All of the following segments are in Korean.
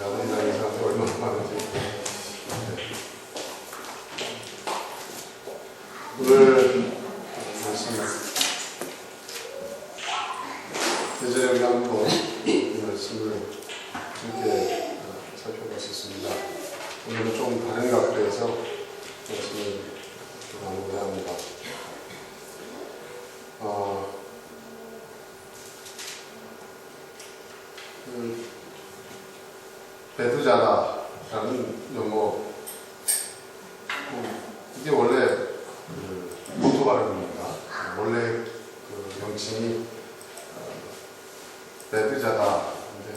나도 이상한 사람이 얼마나 많은지. 오늘 말씀 예전에 우리 한번 이 말씀을 이렇게 살펴봤었습니다. 오늘은 좀 다른 각도에서 말씀을 나누고자 합니다. 배두자다라는 용어, 이게 원래 본토 발음입니다. 원래 그 명칭이 배두자다.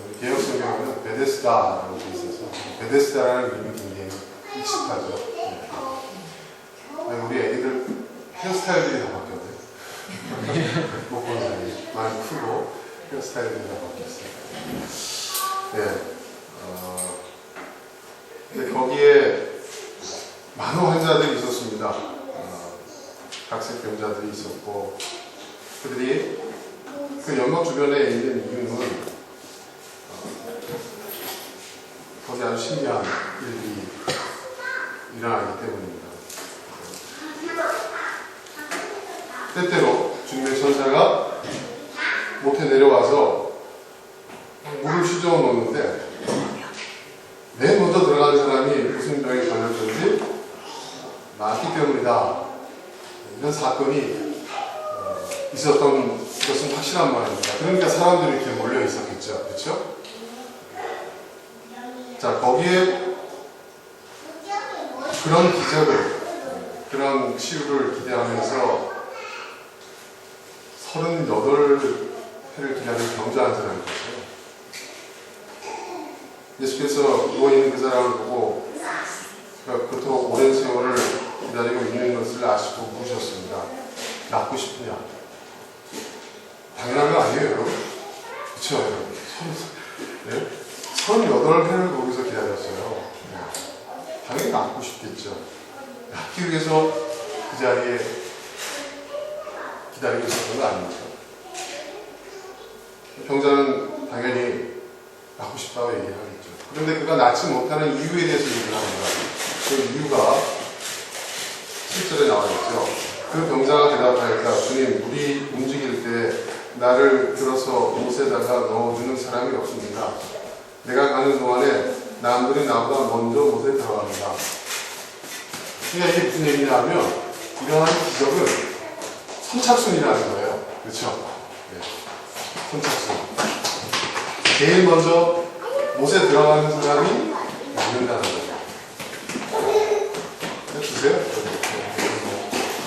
우리 개혁 성경에는 베데스다라고 되어 있어서 베데스다라는 이름이 굉장히 익숙하죠. 우리 애기들 헤어스타일들이 다 바뀌었네. 못 보는 사람이 많이 크고 헤어스타일들이 다 바뀌었어요. 네. 근데 거기에 많은 환자들이 있었습니다. 각색 병자들이 있었고, 그들이 그 연막 주변에 있는 이유는 거기 아주 신기한 일이 일어나기 때문입니다. 때때로 주님의 천사가 못에 내려와서 물을 휘저어 놓는데 맨 먼저 들어간 사람이 무슨 병에 걸렸든지 나았기 때문이다. 이런 사건이 있었던 것은 확실한 말입니다. 그러니까 사람들이 이렇게 몰려 있었겠죠. 그렇죠? 자, 거기에 그런 기적을, 그런 치유를 기대하면서 38회를 기다린 병자한 사람이 있었어요. 예수께서 누워있는 그 사람을 보고 그토록 오랜 세월을 기다리고 있는 것을 아시고 물으셨습니다. 낫고 싶으냐? 당연한 거 아니에요, 여러분? 그쵸, 여러분? 38회를 거기서 기다렸어요. 당연히 낫고 싶겠죠. 낫기 위해서 그 자리에 기다리고 있었던 거 아닙니까? 병자는 당연히 낫고 싶다고 얘기하겠죠. 그런데 그가 낫지 못하는 이유에 대해서 얘기를 합니다. 그 이유가 7절에 나와있죠. 그 병자가 대답하였다. 주님, 물이 움직일 때 나를 들어서 못에다가 넣어주는 사람이 없습니다. 내가 가는 동안에 남들이 나보다 먼저 못에 들어갑니다. 그러니까 이게 무슨 얘기냐 하면 이러한 기적은 선착순이라는 거예요. 그렇죠? 네. 선착순. 제일 먼저 못에 들어가는 사람이 낫는다는 거예요. 주세요.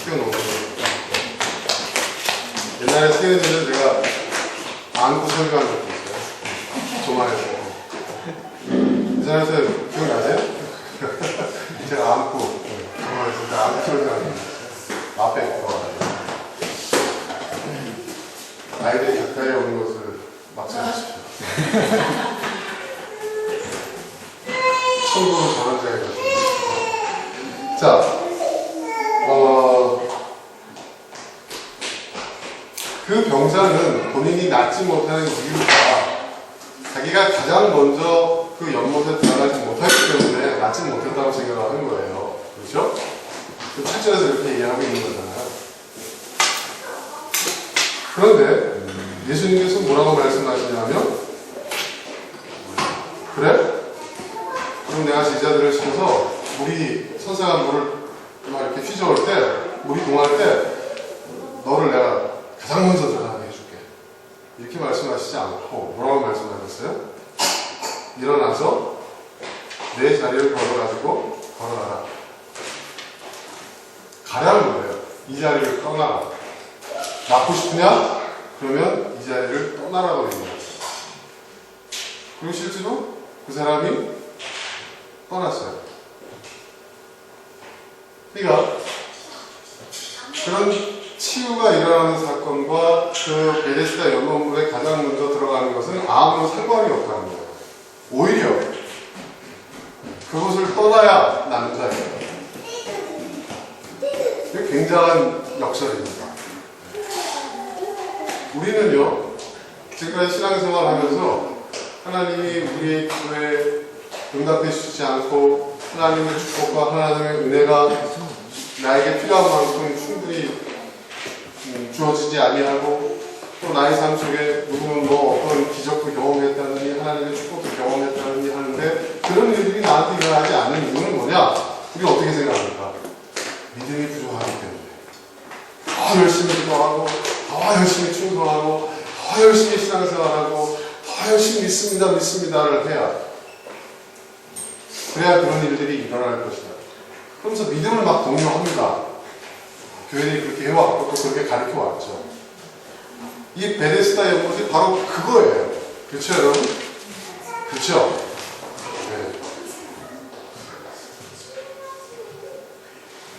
띄워놓은 거예요. 옛날에 세연이는 제가 안고 설교한 적도 있어요. 조만해서. 이사람들 기억나세요? 제가 안고 조만해서 안고 설교한 적도 있어요. 앞에 들어가가지고. 아이들이 가까이 오는 것을 막상하십시오. 천국은 저런 자에 가십니다. 자, 그 병자는 본인이 낫지 못하는 이유가 자기가 가장 먼저 그 연못에 들어가지 못하기 때문에 낫지 못했다고 생각을 하는 거예요. 그렇죠? 그 8절에서 이렇게 얘기하고 있는 거잖아요. 그런데 예수님께서 뭐라고 말씀하시냐면, 그래? 그럼 내가 제자들을 시켜서 물이 선생한 물을 막 이렇게 휘저을 때, 물이 동할 때 너를 내가 가장 먼저 들어가게 해줄게. 이렇게 말씀하시지 않고 뭐라고 말씀하셨어요? 일어나서 내 자리를 걸어가지고 걸어가라. 가라는 거예요. 이 자리를 떠나라. 낫고 싶으냐? 그러면 이 자리를 떠나라고 얘기해요. 그리고 실제로 그 사람이 떠났어요. 그러니까 그런 치유가 일어나는 사건과 그 베데스다 연못물에 가장 먼저 들어가는 것은 아무런 상관이 없다는 거예요. 오히려 그곳을 떠나야 낫는 자예요. 이게 굉장한 역설입니다. 우리는요, 지금까지 신앙생활 하면서 하나님이 우리의 기도에 응답해 주시지 않고 하나님의 축복과 하나님의 은혜가 나에게 필요한 만큼 충분히 주어지지 아니하고 또 나의 삶 속에 누구는 뭐 어떤 기적도 경험했다느니 하나님의 축복도 경험했다느니 하는데 그런 일들이 나한테 일어나지 않는 이유는 뭐냐? 우리 어떻게 생각합니까? 믿음이 부족하기 때문에 더 열심히 기도하고 더 열심히 충성하고 더 열심히 신앙생활하고 더 열심히 믿습니다를 해야 그래야 그런 일들이 일어날 것이다. 그러면서 믿음을 막 독려합니다. 교회들이 그렇게 해왔고 또 그렇게 가르쳐 왔죠. 이 베데스다 연못이 바로 그거예요. 그렇죠, 여러분? 그렇죠? 네.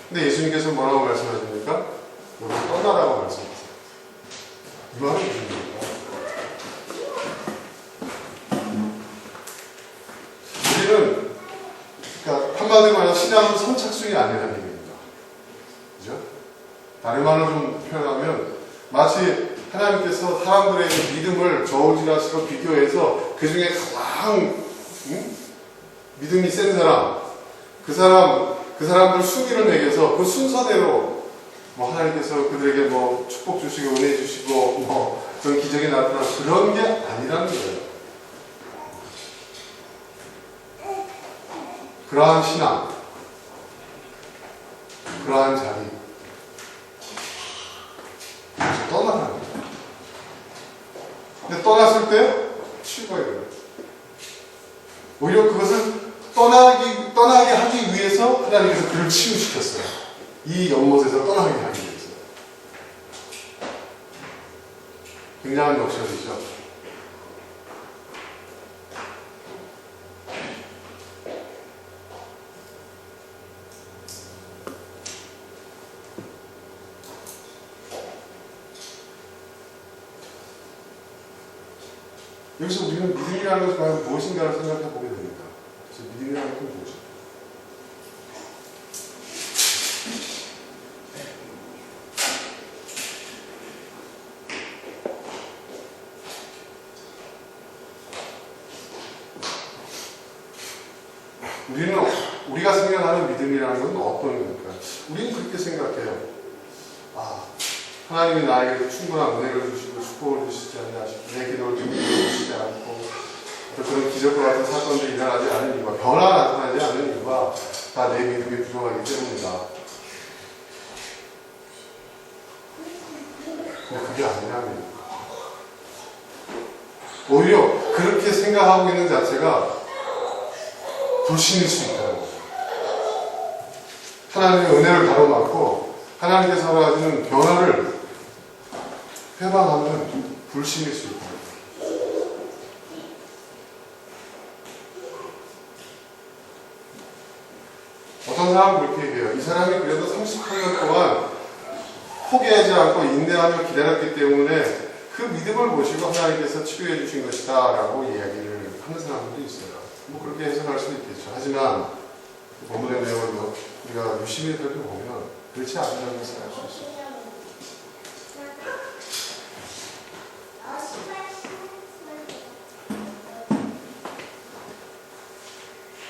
근데 예수님께서 뭐라고 말씀하십니까? 여러분 떠나라고 말씀하세요. 이 말은 무슨 얘기입니까? 우리는 그러니까 한마디로 말해서 신앙은 선착순이 아니라는 얘기입니다. 그죠? 다른 말로 좀 표현하면 마치 하나님께서 사람들의 믿음을 저울질하시고 비교해서 그 중에 가장 믿음이 센 사람, 그 사람들 순위를 매겨서 그 순서대로 뭐 하나님께서 그들에게 뭐 축복 주시고 은혜 주시고 뭐 그런 기적이 나타나 그런 게 아니라는 거예요. 그러한 신앙, 그러한 자리, 떠나는 거예요. 근데 떠났을 때 치유가 일어나요. 오히려 그것을 떠나게 하기 위해서 하나님께서 그를 치유시켰어요. 이 연못에서 떠나게 하기 위해서. 굉장한 역설이죠. 여기서 우리는 믿음이라는 것이 과연 무엇인가를 생각해 보게 됩니다. 그래서 믿음이라는 것은 무엇인가? 우리가 생각하는 믿음이라는 건 어떤 겁니까? 우리는 그렇게 생각해요. 하나님이 나에게 충분한 은혜를 주시고 축복을 주시지 않냐 싶고 내 기도를 들어주시지 않고 또 그런 기적과 같은 사건들이 일어나지 않는 이유가 변화가 나타나지 않는 이유가 다 내 믿음이 부족하기 때문이다. 근데 그게 아니라면 오히려 그렇게 생각하고 있는 자체가 불신일 수 있다는 거죠. 하나님의 은혜를 가로막고 하나님께서 가지는 변화를 회방하면 불신일 수 있다. 어떤 사람은 그렇게 얘기해요. 이 사람이 그래도 38년 동안 포기하지 않고 인내하며 기다렸기 때문에 그 믿음을 보시고 하나님께서 치료해 주신 것이다 라고 이야기를 하는 사람들도 있어요. 뭐 그렇게 해석할 수도 있겠죠. 하지만 본문의 내용을 우리가 유심히 살펴보면 그렇지 않다는 것을 알 수 있어요.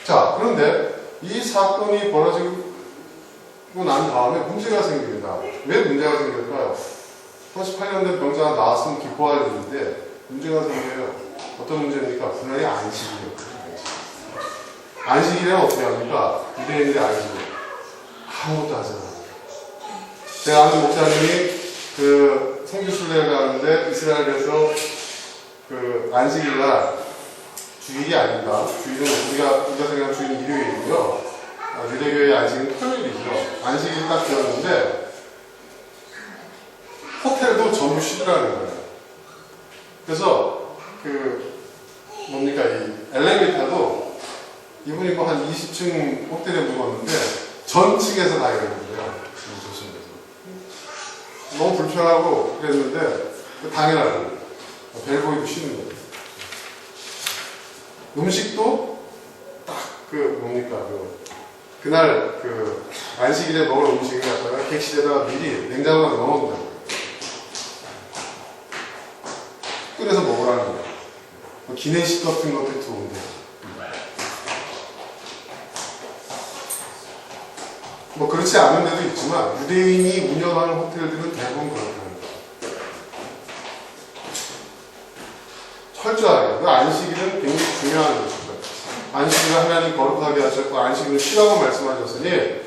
자, 그런데 이 사건이 벌어지고 난 다음에 문제가 생깁니다. 왜 문제가 생길까요? 38년 된 병자가 나왔으면 기뻐할 일인데 문제가 생겨요. 어떤 문제입니까? 그날이 안식이에요. 안식일에는 어떻게 합니까? 유대인들의 안식일. 아무것도 하지 않아요. 제가 아는 목사님이 그 성지순례를 가는데 이스라엘에서 그 안식일날 주일이 아닌가? 주일은 우리가 생각하는 주일은 일요일이고요. 유대교의 안식일은 토요일이죠. 안식일이 딱 되었는데 호텔도 전부 쉬더라는 거예요. 그래서 뭡니까 이 엘리베이터도 이분이 뭐 한 20층 호텔에 묵었는데 전 층에서 다 이러는 거예요. 조심해서. 너무 불편하고 그랬는데 당연하죠. 벨보이도 쉬는 거예요. 음식도 딱 그날 안식일에 먹을 음식을 갖다가 객실에다가 미리 냉장고에 넣어놓는다는 거예요. 끓여서 먹으라는 거예요. 기내식 같은 것들이 들어온대요. 뭐 그렇지 않은 데도 있지만 유대인이 운영하는 호텔들은 대부분 그렇다는 거예요. 철저하게. 그 안식일은 굉장히 중요한 것이죠. 안식일을 하나님 거룩하게 하셨고 안식일은 쉬라고 말씀하셨으니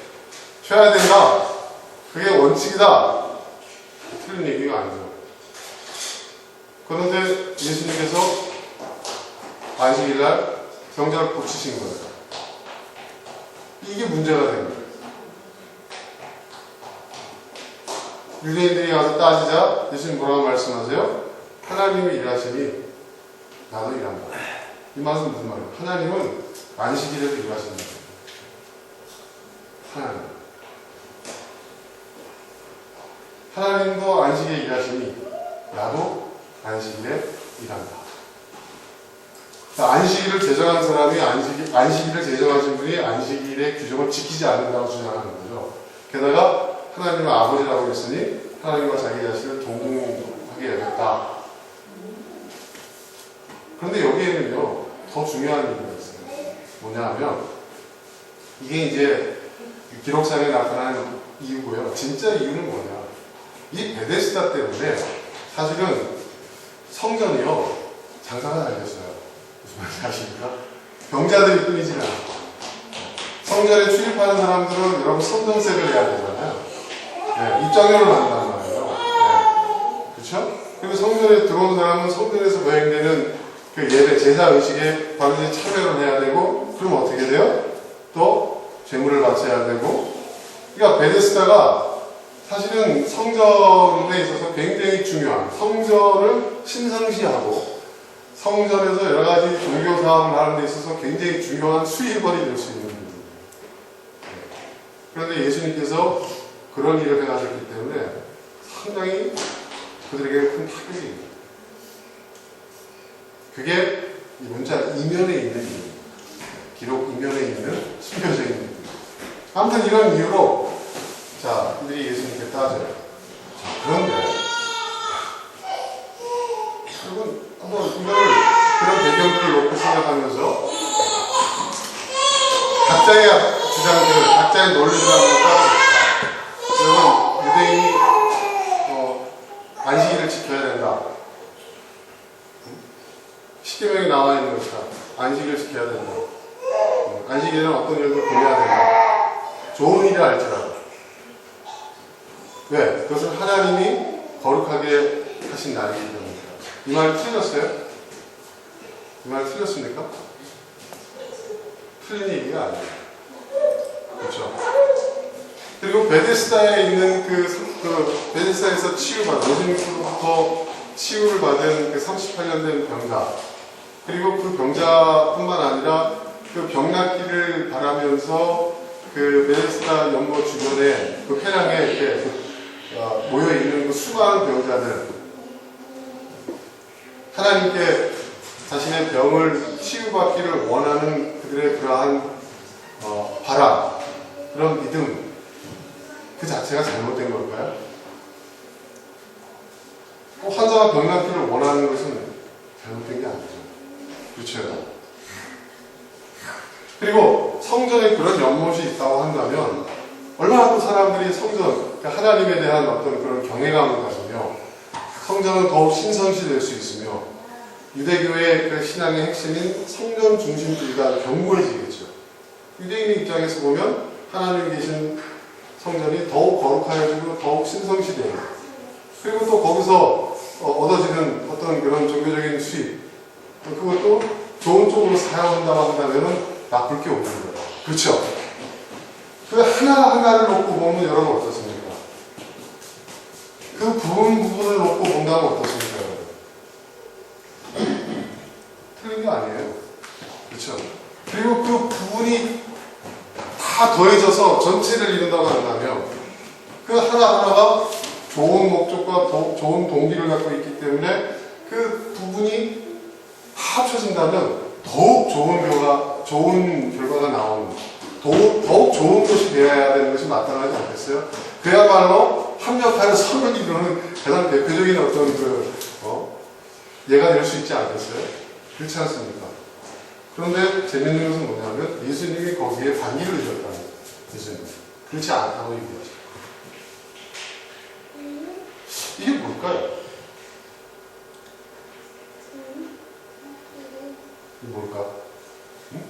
쉬어야 된다. 그게 원칙이다. 틀린 얘기가 아니죠. 그런데 예수님께서 안식일날 병자를 고치신 거예요. 이게 문제가 된 거예요. 유대인들이 가서 따지자 예수님 뭐라고 말씀하세요? 하나님이 일하시니 나도 일한다. 이 말은 무슨 말이에요? 하나님은 안식일에도 일하신다. 하나님도 안식일에 일하시니 나도 안식일에 일한다. 안식일을 제정한 사람이 안식일을 제정하신 분이 안식일의 규정을 지키지 않는다고 주장하는 거죠. 게다가 하나님은 아버지라고 했으니 하나님과 자기 자신을 동등하게 여겼다. 그런데 여기에는요 더 중요한 얘기가 있어요. 뭐냐면 이게 이제 기록상에 나타나는 이유고요. 진짜 이유는 뭐냐? 이 베데스다 때문에 사실은 성전이요 장사가 잘 됐어요. 무슨 말인지 아십니까? 병자들이 끊이지 않아요. 성전에 출입하는 사람들은 여러분 성전세를 내야 되잖아요. 네, 입장료를 받는단 말이에요. 네, 그렇죠? 그리고 성전에 들어온 사람은 성전에서 거행되는 그 예배, 제사 의식에 반드시 참여를 해야 되고, 그럼 어떻게 돼요? 또 제물을 바쳐야 되고. 그러니까 베데스다가 사실은 성전에 있어서 굉장히 중요한, 성전을 신성시하고 성전에서 여러 가지 종교 사업을 하는 데 있어서 굉장히 중요한 수입원이 될 수 있는 부분이에요. 그런데 예수님께서 그런 일을 해가셨기 때문에 상당히 그들에게 큰 타격이에요. 그게 이 문자 이면에 있는 이유, 기록 이면에 있는 숨겨져 있는 이유. 아무튼 이런 이유로 자, 이들이 예수님께 따져요. 자, 그런데 여러분 한번 이거를 그런 배경들을 놓고 생각하면서 각자의 주장들, 각자의 논리를 한번 따져봅시다. 여러분 유대인이 안식일을 지켜야 된다. 십계명에 나와 있는 것이다. 안식일을 지켜야 된다. 안식일에는 어떤 일도 보내야 된다. 좋은 일을 할지라도. 왜? 그것은 하나님이 거룩하게 하신 날이기 때문입니다. 이 말 틀렸어요? 이 말 틀렸습니까? 틀린 얘기가 아니에요. 그렇죠? 그리고 베데스다에 있는 베데스다에서 치유받은, 예수님으로부터 치유를 받은 그 38년 된 병자, 그리고 그 병자뿐만 아니라 그 병낫기를 바라면서 그 베데스다 연못 주변에 그 회랑에 이렇게 모여있는 그 수많은 병자들, 하나님께 자신의 병을 치유받기를 원하는 그들의 그러한 바람, 그런 믿음, 그 자체가 잘못된 걸까요? 환자가 병낫기를 원하는 것은 잘못된 게 아니죠. 그렇죠? 그리고 성전에 그런 연못이 있다고 한다면 얼마나 또 사람들이 성전, 하나님에 대한 어떤 그런 경외감을 가지며 성전은 더욱 신성시 될 수 있으며 유대교의 그 신앙의 핵심인 성전 중심주의가 견고해지겠죠. 유대인의 입장에서 보면 하나님이 계신 성전이 더욱 거룩하여지고 더욱 신성시 되고, 그리고 또 거기서 얻어지는 어떤 그런 종교적인 수입, 그것도 좋은 쪽으로 사용한다고 한다면 나쁠 게 없는 거예요. 그렇죠? 그 하나하나를 놓고 보면 여러분 어떻습니까? 그 부분을 놓고 본다면 어떻습니까? 틀린 게 아니에요. 그렇죠? 그리고 그 부분이 다 더해져서 전체를 이룬다고 한다면 그 하나하나가 좋은 목적과 좋은 동기를 갖고 있기 때문에 그 부분이 다 합쳐진다면 더욱 좋은 결과가 나오는, 더욱 좋은 것이 되어야 되는 것이 마땅하지 않겠어요? 그야말로 합력하여 선을 이루는 가장 대표적인 어떤 예가 될 수 있지 않겠어요? 그렇지 않습니까? 그런데 재밌는 것은 뭐냐면 예수님이 거기에 반기를 주셨다는 거예요. 예수님. 그렇지 않다고 얘기하죠. 이게 뭘까요? 이게 뭘까? 응?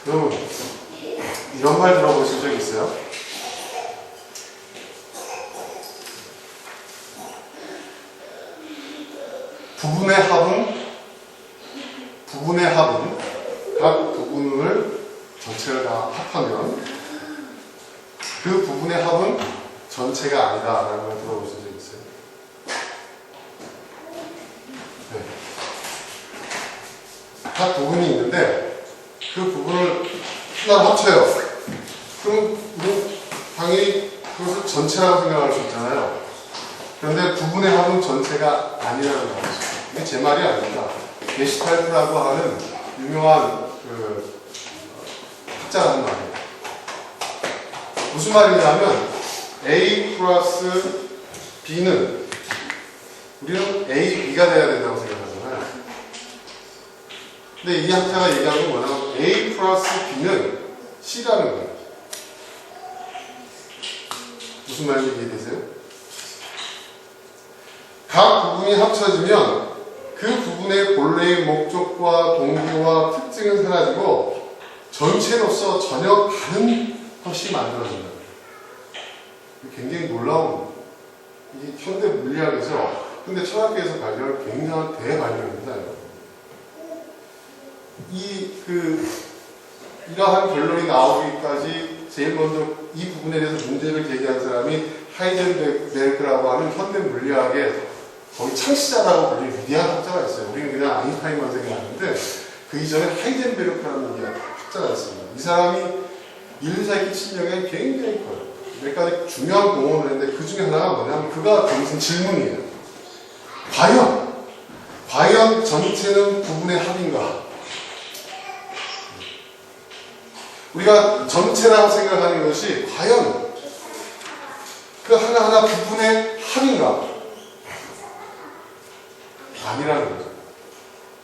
여러분, 이런 말 들어보신 적 있어요? 부분의 합은 각 부분을 전체를 다 합하면 그 부분의 합은 전체가 아니다라는 걸 들어보신 적 있어요? 네. 각 부분이 있는데 그 부분을 하나 합쳐요. 그럼 당연히 그것을 전체라고 생각할 수 있잖아요. 그런데 부분의 합은 전체가 아니라는 거죠. 이게 제 말이 아닙니다. 게슈탈트라고 하는 유명한 학자가 하는 말이에요. 무슨 말이냐면 A 플러스 B는 우리는 A, B가 돼야 된다고 생각하잖아요. 근데 이 학자가 얘기한 건 뭐냐면 A 플러스 B는 C라는 거예요. 무슨 말인지 이해되세요? 각 부분이 합쳐지면 그 부분의 본래의 목적과 동기와 특징은 사라지고 전체로서 전혀 다른 것이 만들어진다. 굉장히 놀라운 이게 현대 물리학에서 근데 철학계에서 발견한 굉장한 대발견입니다. 이러한 결론이 나오기까지 제일 먼저 이 부분에 대해서 문제를 제기한 사람이 하이젠베르크라고 하는 현대 물리학의 거의 창시자라고 불리는 위대한 학자가 있어요. 우리는 그냥 아인슈타인만 생각하는데 그 이전에 하이젠베르크라는 학자가 있습니다. 이 사람이 인류사에 끼친 영향이 굉장히 커요. 몇 가지 중요한 공헌을 했는데 그 중에 하나가 뭐냐면 그가 던진 질문이에요. 과연 전체는 부분의 합인가? 우리가 전체라고 생각하는 것이 과연 그 하나하나 부분의 합인가? 아니라는 거죠.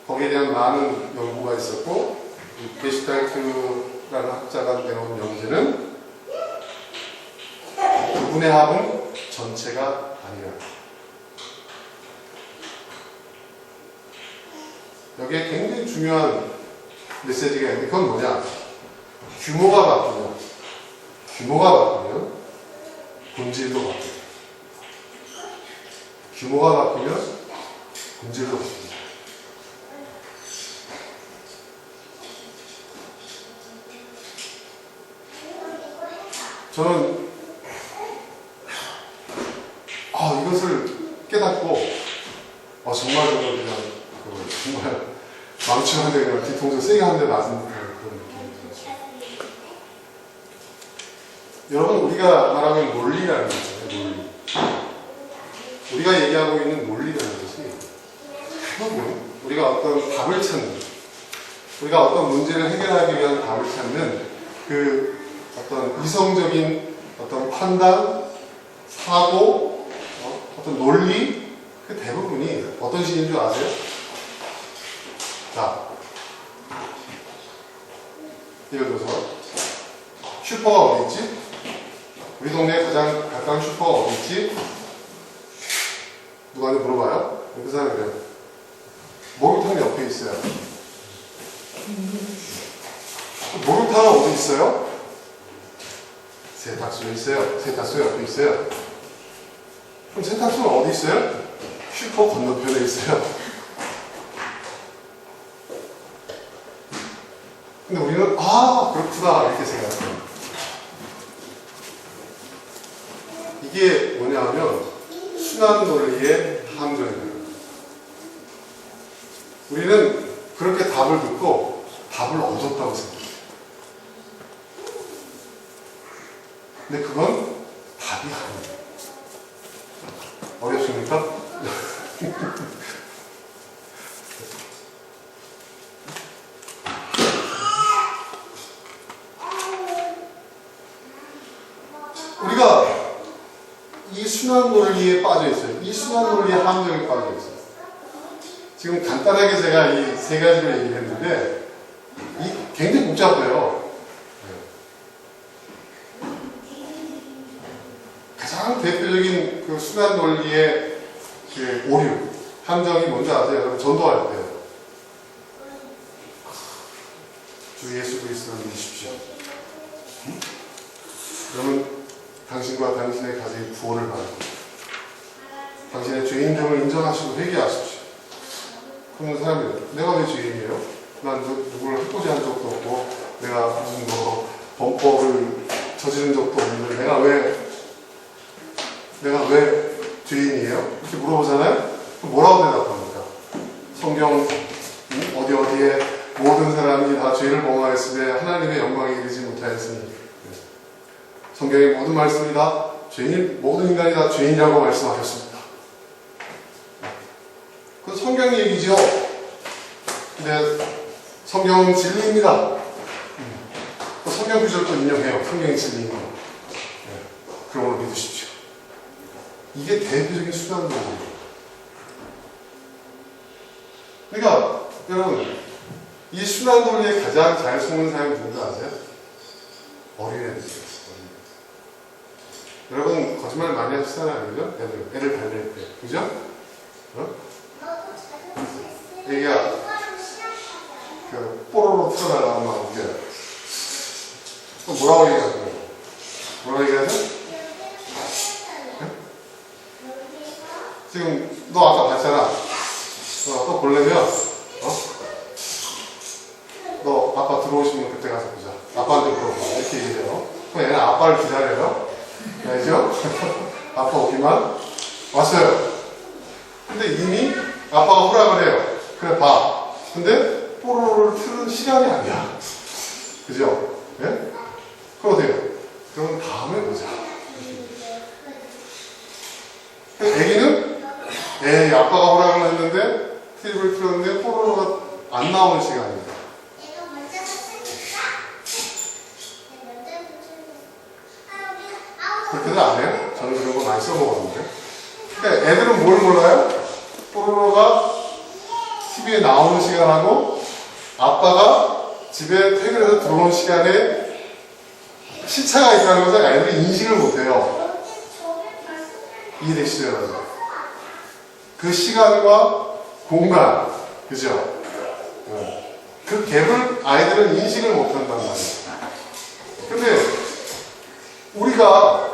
거기에 대한 많은 연구가 있었고 게슈탈트라는 학자가 내놓은 명제는 부분의 합은 전체가 아니라. 여기에 굉장히 중요한 메시지가 있는데 그건 뭐냐? 규모가 바뀌면 본질도 바뀌어요. 규모가 바뀌면 본질도 바뀝니다. 저는 이것을 깨닫고 정말 정말 망치 한 대 그냥 뒤통수 세게 한 대 맞은 듯한 그런 느낌이 들었어요. 여러분 우리가 말하면 논리라는 거 있잖아요. 논리. 우리가 얘기하고 있는 논리라는 것이 우리가 어떤 답을 찾는, 우리가 어떤 문제를 해결하기 위한 답을 찾는 그 어떤 이성적인 어떤 판단, 사고, 어떤 논리, 그 대부분이 어떤 식인 줄 아세요? 자, 예를 들어서 슈퍼가 어디 있지? 우리 동네에 가장 가까운 슈퍼가 어디 있지? 누구한테 물어봐요? 그 사람이 그래요. 목욕탕이 옆에 있어요. 목욕탕은 어디 있어요? 세탁소에 있어요. 세탁소 옆에 있어요. 그럼 세탁소는 어디 있어요? 슈퍼 건너편에 있어요. 근데 우리는 그렇구나 이렇게 생각해요. 이게 뭐냐면 순환 논리의 함정입니다. 우리는 그렇게 답을 듣고 답을 얻었다고 생각해요. 근데 그건 답이 아닙니다. 어렵습니까? 우리가 이 순환 논리에 빠져 있어요. 이 이 순환 논리의 함정에 빠져 있어요. 지금 간단하게 제가 이 세 가지로 얘기를 했는데, 이 굉장히 복잡해요. 가장 대표적인 그 순환 논리의 그 오류, 함정이 뭔지 아세요? 여러분, 전도할 때요. 주 예수 그리스도를 믿으십시오. 그러면 당신과 당신의 가족이 구원을 받고 당신의 죄인됨을 인정하시고 회개하십시오. 그러면 사람이 내가 왜 죄인이에요? 난 누구를 해코지 한 적도 없고 내가 무슨 뭐 범법을 저지른 적도 없는데 내가 왜 죄인이에요? 이렇게 물어보잖아요? 그럼 뭐라고 대답합니까? 성경 어디에 모든 사람이 다 죄를 범하였으며 하나님의 영광에 이르지 못하였으니 성경의 모든 말씀이 다 모든 인간이 다 죄인이라고 말씀하셨습니다. 그건 성경 얘기죠. 근데 성경은 진리입니다. 성경 구절도 인용해요. 성경이 진리입니다. 그런 걸 믿으십시오. 이게 대표적인 수단론이에요. 그러니까 여러분, 이 순환 논리에 가장 잘 속는 사람이 누군지 아세요? 어린애들이에요. 여러분 거짓말 많이 하시잖아요, 그죠? 애를 달랠 때, 그죠? 애기야, 그 뽀로로 틀어달라고 막 웃겨요. 또 뭐라고 얘기하세요? 뭐라고 얘기하세요? 지금 너 아까 봤잖아. 또 보려면 너 아빠 들어오시면 그때 가서 보자. 아빠한테 물어봐. 이렇게 얘기해요. 그럼 얘는 아빠를 기다려요. 알죠? 아빠 오기만 왔어요. 근데 이미 아빠가 허락을 해요. 그래 봐. 근데 뽀로로를 틀는 시간이 아니야. 그죠? 예? 그럼 어때요? 그럼 다음에 보자. 애기는 아빠가 허락을 했는데 TV를 틀었는데 뽀로로가 안 나오는 시간입니다. 그렇게도 안 해요? 저는 그런 거 많이 써먹었는데. 그러니까 애들은 뭘 몰라요? 뽀로로가 TV에 나오는 시간하고 아빠가 집에 퇴근해서 들어오는 시간에 시차가 있다는 것을 애들이 인식을 못해요. 이해되시죠, 여러분? 그 시간과 공간, 그죠? 그 갭을 아이들은 인식을 못한단 말이에요. 근데 우리가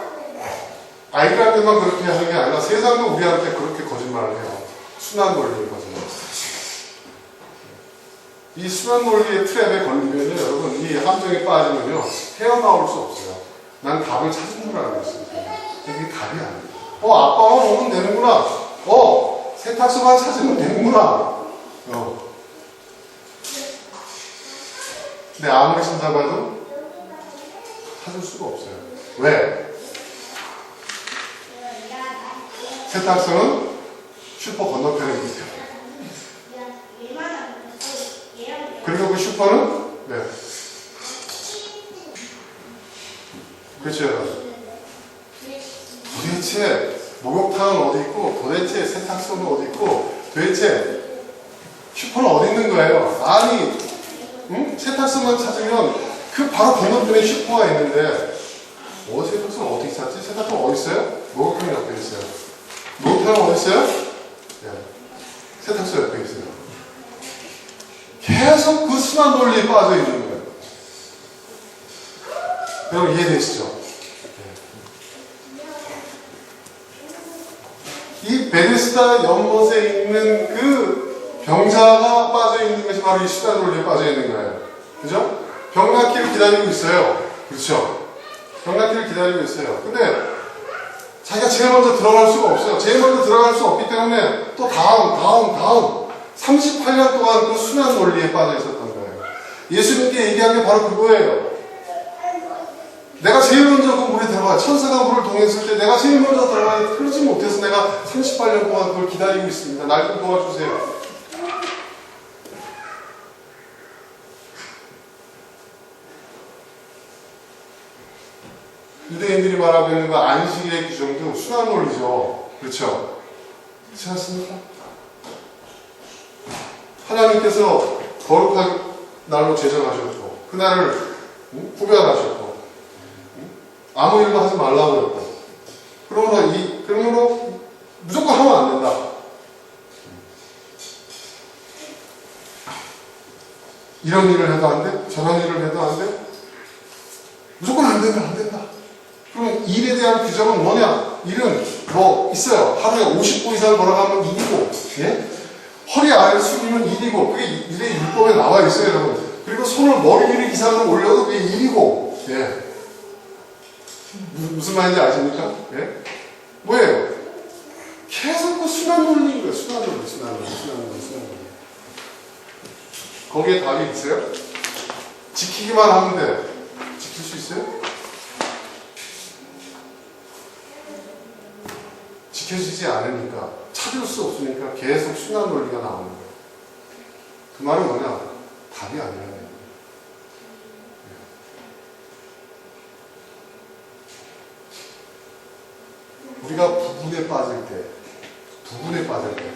아이들한테만 그렇게 하는 게 아니라 세상도 우리한테 그렇게 거짓말을 해요. 순환 논리의 거짓말. 이 순환 논리의 트랩에 걸리면요, 여러분, 이 함정에 빠지면요, 헤어나올 수 없어요. 난 답을 찾은 줄 알고 있어요. 이게 답이 아니에요. 아빠만 오면 되는구나. 세탁소만 찾으면 되는구나. 근데 아무리 찾아봐도 찾을 수가 없어요. 왜? 세탁소는 슈퍼 건너편에 있기 때문에. 그리고 그 슈퍼는 그렇죠. 도대체 목욕탕은 어디 있고 도대체 세탁소는 어디 있고 도대체 슈퍼는 어디 있는 거예요? 아니, 세탁소만 찾으면 그 바로 건너편에 슈퍼가 있는데 세탁소는 어디 있었지? 세탁소는 어디 있어요? 목욕탕 옆에 있어요. 목욕탕은 어디 있어요? 세탁소 옆에 있어요. 계속 그 순환 논리에 빠져 있는 거예요. 여러분 이해되시죠? 이 베데스다 연못에 있는 그 병자가 빠져 있는 것이 바로 이 순환 논리에 빠져 있는 거예요. 그죠? 병 낫기를 기다리고 있어요. 그렇죠? 병 낫기를 기다리고 있어요. 근데 자기가 제일 먼저 들어갈 수가 없어요. 제일 먼저 들어갈 수 없기 때문에 또 다음 38년 동안 그 순환 논리에 빠져 있었던 거예요. 예수님께 얘기한 게 바로 그거예요. 내가 제일 먼저 그 물에 들어가요. 천사가 물을 동했을 때 내가 제일 먼저 들어가요. 흐르지 못해서 내가 38년 동안 그걸 기다리고 있습니다. 날 좀 도와주세요. 유대인들이 말하고 있는 그 안식의 규정도 순환 논리죠. 그렇죠? 그렇지 않습니까? 하나님께서 거룩한 날로 제정하셨고 그날을 구별하셨고 아무 일도 하지 말라고 했고 그러므로 무조건 하면 안 된다. 이런 일을 해도 안 돼? 저런 일을 해도 안 돼? 무조건 안 된다, 안 된다. 그럼 일에 대한 규정은 뭐냐? 일은 뭐 있어요. 하루에 50분 이상 걸어가면 일이고, 예? 허리 아래 숙이면 일이고, 그게 일의 율법에 나와 있어요, 여러분. 그리고 손을 머리 위로 이상으로 올려도 그게 일이고, 예. 무슨 말인지 아십니까? 예? 뭐예요? 계속 그 순환 논리인 거예요. 순환 논리. 거기에 답이 있어요? 지키기만 하면 돼. 지킬 수 있어요? 지켜지지 않으니까, 찾을 수 없으니까 계속 순환 논리가 나오는 거예요. 그 말은 뭐냐? 답이 아니라는 거예요. 우리가 부분에 빠질 때,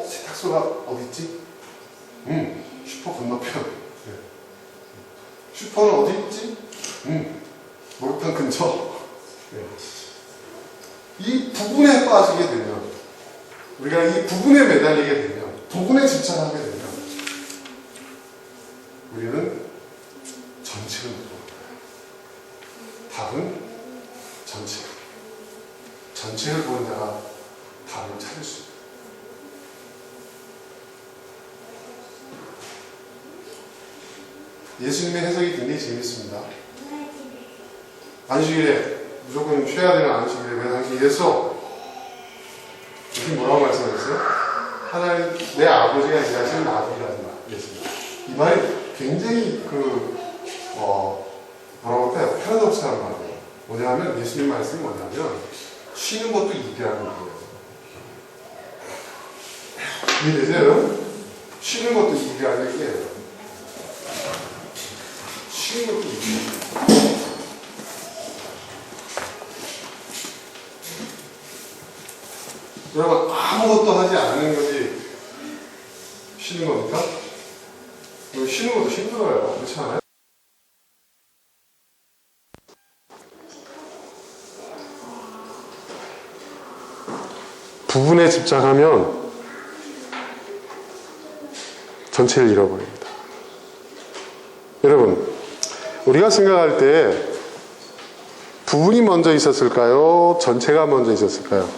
세탁소가 어딨지? 슈퍼 건너편. 네. 슈퍼는 어디 있지? 목욕탕 근처. 네. 이 부분에 빠지게 되면, 우리가 이 부분에 매달리게 되면, 부분에 집착하게 되면, 우리는 전체를 못 보는 거예요. 답은 전체. 전체를 보는 자가 답을 찾을 수 있어요. 예수님의 해석이 굉장히 재밌습니다. 안식일에 무조건 쉬어야 되는 안식일에 왜 당시 예수 이렇게 뭐라고 말씀하셨어요? 하나님 내 아버지가 일하시는 나도 일하지 마. 예수님. 이 말이 굉장히 뭐라고 할까요? 패러독스한 말이에요. 뭐냐면 예수님 말씀이 뭐냐면 쉬는 것도 일이라는 거예요. 이해되세요? 쉬는 것도 일이라는 얘기예요. 쉬는 것도 일이에요. 여러분 아무것도 하지 않는 것이 쉬는 겁니까? 쉬는 것도 힘들어요. 그렇지 않아요? 부분에 집착하면 전체를 잃어버립니다. 여러분, 우리가 생각할 때 부분이 먼저 있었을까요? 전체가 먼저 있었을까요?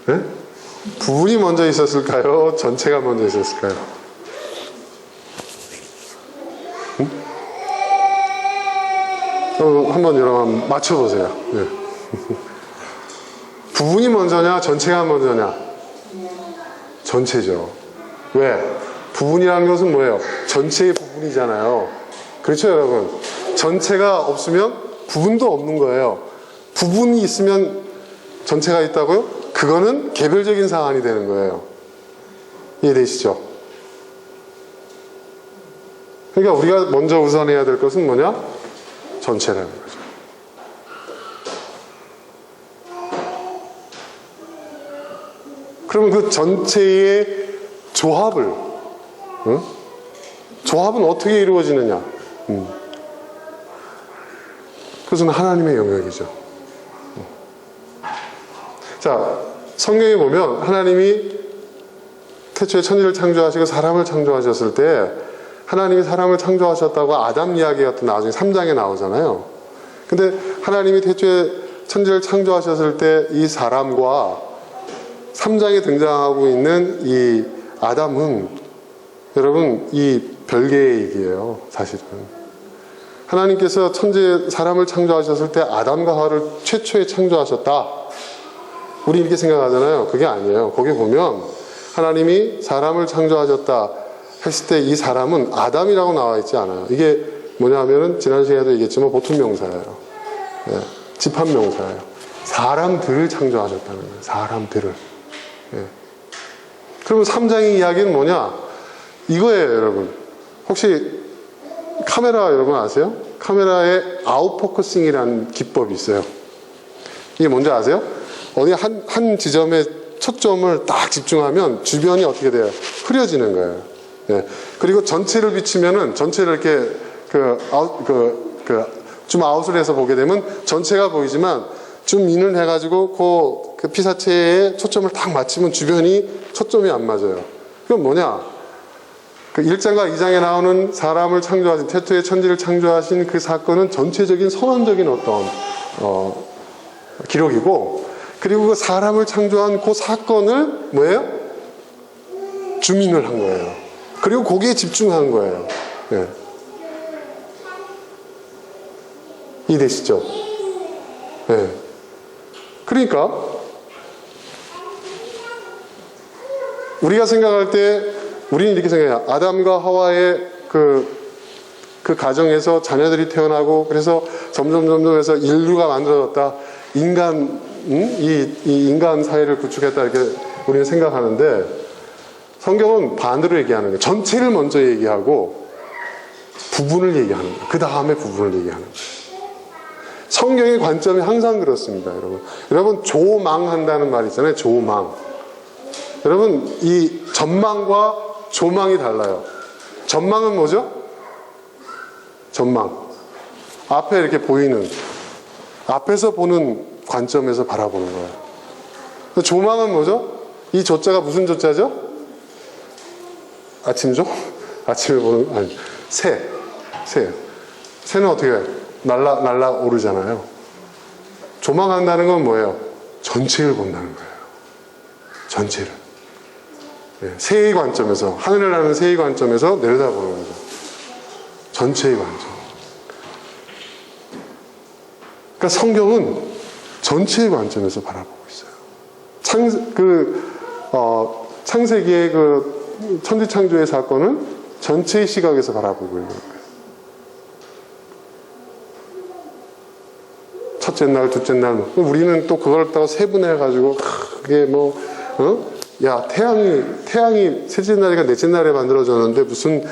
네? 부분이 먼저 있었을까요? 전체가 먼저 있었을까요? 한번 여러분 맞춰보세요. 네. 부분이 먼저냐, 전체가 먼저냐? 전체죠. 왜? 부분이라는 것은 뭐예요? 전체의 부분이잖아요. 그렇죠, 여러분? 전체가 없으면 부분도 없는 거예요. 부분이 있으면 전체가 있다고요? 그거는 개별적인 사안이 되는 거예요. 이해되시죠? 그러니까 우리가 먼저 우선해야 될 것은 뭐냐? 전체라는 거죠. 그러면 그 전체의 조합을, 조합은 어떻게 이루어지느냐? 그것은 하나님의 영역이죠. 자, 성경에 보면 하나님이 태초에 천지를 창조하시고 사람을 창조하셨을 때 하나님이 사람을 창조하셨다고 아담 이야기가 또 나중에 3장에 나오잖아요. 근데 하나님이 태초에 천지를 창조하셨을 때 이 사람과 3장에 등장하고 있는 이 아담은 여러분 이 별개의 얘기예요. 사실은 하나님께서 천지에 사람을 창조하셨을 때 아담과 하와를 최초에 창조하셨다. 우리 이렇게 생각하잖아요. 그게 아니에요. 거기 보면 하나님이 사람을 창조하셨다 했을 때 이 사람은 아담이라고 나와 있지 않아요. 이게 뭐냐면은 지난 시간에도 얘기했지만 보통 명사예요. 네, 집합 명사예요. 사람들을 창조하셨다는 거예요. 사람들을. 네. 그러면 3장의 이야기는 뭐냐? 이거예요, 여러분. 혹시 카메라 여러분 아세요? 카메라에 아웃포커싱이라는 기법이 있어요. 이게 뭔지 아세요? 어디 한 지점에 초점을 딱 집중하면 주변이 어떻게 돼요? 흐려지는 거예요. 예. 그리고 전체를 비추면은 전체를 이렇게 좀 아웃을 해서 보게 되면 전체가 보이지만 좀 인을 해가지고 그 피사체에 초점을 딱 맞추면 주변이 초점이 안 맞아요. 그건 뭐냐? 그 1장과 2장에 나오는 사람을 창조하신, 태초에 천지를 창조하신 그 사건은 전체적인 선언적인 어떤 기록이고, 그리고 그 사람을 창조한 그 사건을 뭐예요? 주민을 한 거예요. 그리고 거기에 집중한 거예요. 예. 이해되시죠? 예. 그러니까 우리가 생각할 때 우리는 이렇게 생각해요. 아담과 하와의 그 가정에서 자녀들이 태어나고 그래서 점점 해서 인류가 만들어졌다. 이 인간 사회를 구축했다. 이렇게 우리는 생각하는데 성경은 반대로 얘기하는 거예요. 전체를 먼저 얘기하고 부분을 얘기하는 거예요. 그 다음에 부분을 얘기하는 거예요. 성경의 관점이 항상 그렇습니다, 여러분. 여러분, 조망한다는 말 있잖아요. 조망. 여러분, 이 전망과 조망이 달라요. 전망은 뭐죠? 전망. 앞에 이렇게 보이는, 앞에서 보는 관점에서 바라보는 거예요. 조망은 뭐죠? 이 조자가 무슨 조자죠? 아침조? 아침에 보는, 아니, 새. 새는 어떻게 해요? 날아오르잖아요. 조망한다는 건 뭐예요? 전체를 본다는 거예요. 전체를. 네, 새의 관점에서, 하늘을 나는 새의 관점에서 내려다보는 거죠. 전체의 관점. 그러니까 성경은 전체의 관점에서 바라보고 있어요. 창세기의 그 천지창조의 사건은 전체의 시각에서 바라보고 있는 거예요. 첫째 날, 둘째 날, 우리는 또 그걸 갖다가 세분해가지고, 그게 야, 태양이 셋째 날이가 넷째 날에 만들어졌는데, 무슨,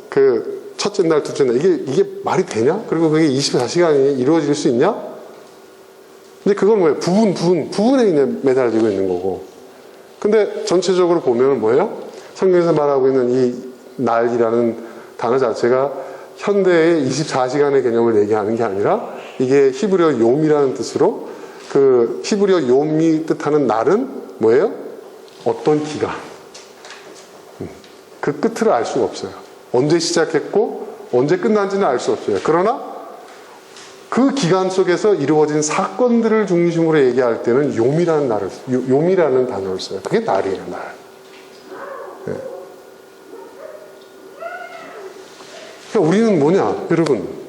그, 첫째 날, 둘째 날, 이게 말이 되냐? 그리고 그게 24시간이 이루어질 수 있냐? 근데 그건 뭐예요? 부분에 매달리고 있는 거고. 근데 전체적으로 보면 뭐예요? 성경에서 말하고 있는 이 날이라는 단어 자체가 현대의 24시간의 개념을 얘기하는 게 아니라 이게 히브리어 욤이라는 뜻으로 그 히브리어 욤이 뜻하는 날은 뭐예요? 어떤 기간. 그 끝을 알 수가 없어요. 언제 시작했고 언제 끝난지는 알 수 없어요. 그러나 그 기간 속에서 이루어진 사건들을 중심으로 얘기할 때는 욤이라는 단어를 써요. 그게 날이에요, 날. 네. 그러니까 우리는 뭐냐, 여러분.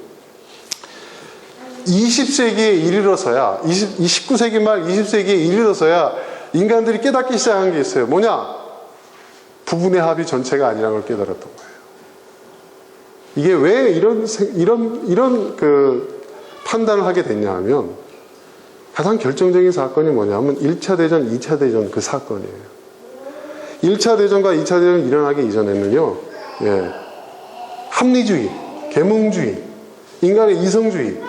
20세기에 이르러서야, 19세기 말 20세기에 이르러서야 인간들이 깨닫기 시작한 게 있어요. 뭐냐? 부분의 합이 전체가 아니라는 걸 깨달았던 거예요. 이게 왜 이런 그 판단을 하게 됐냐 하면 가장 결정적인 사건이 뭐냐면 1차 대전, 2차 대전 그 사건이에요. 1차 대전과 2차 대전이 일어나기 이전에는요, 예, 합리주의, 계몽주의, 인간의 이성주의,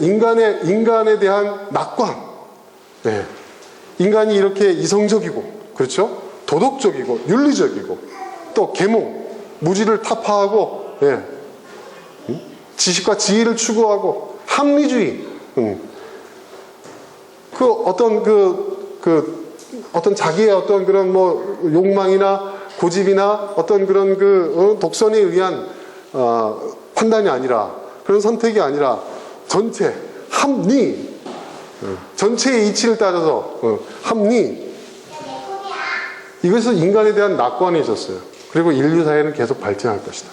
인간에 대한 낙관, 예, 인간이 이렇게 이성적이고, 그렇죠? 도덕적이고, 윤리적이고, 또 계몽, 무지를 타파하고, 예, 지식과 지혜를 추구하고, 합리주의, 어떤 자기의 어떤 그런 욕망이나 고집이나 어떤 그런 독선에 의한 판단이 아니라, 그런 선택이 아니라 전체 합리, 전체의 이치를 따져서 합리, 이것에서 인간에 대한 낙관이 있었어요. 그리고 인류 사회는 계속 발전할 것이다.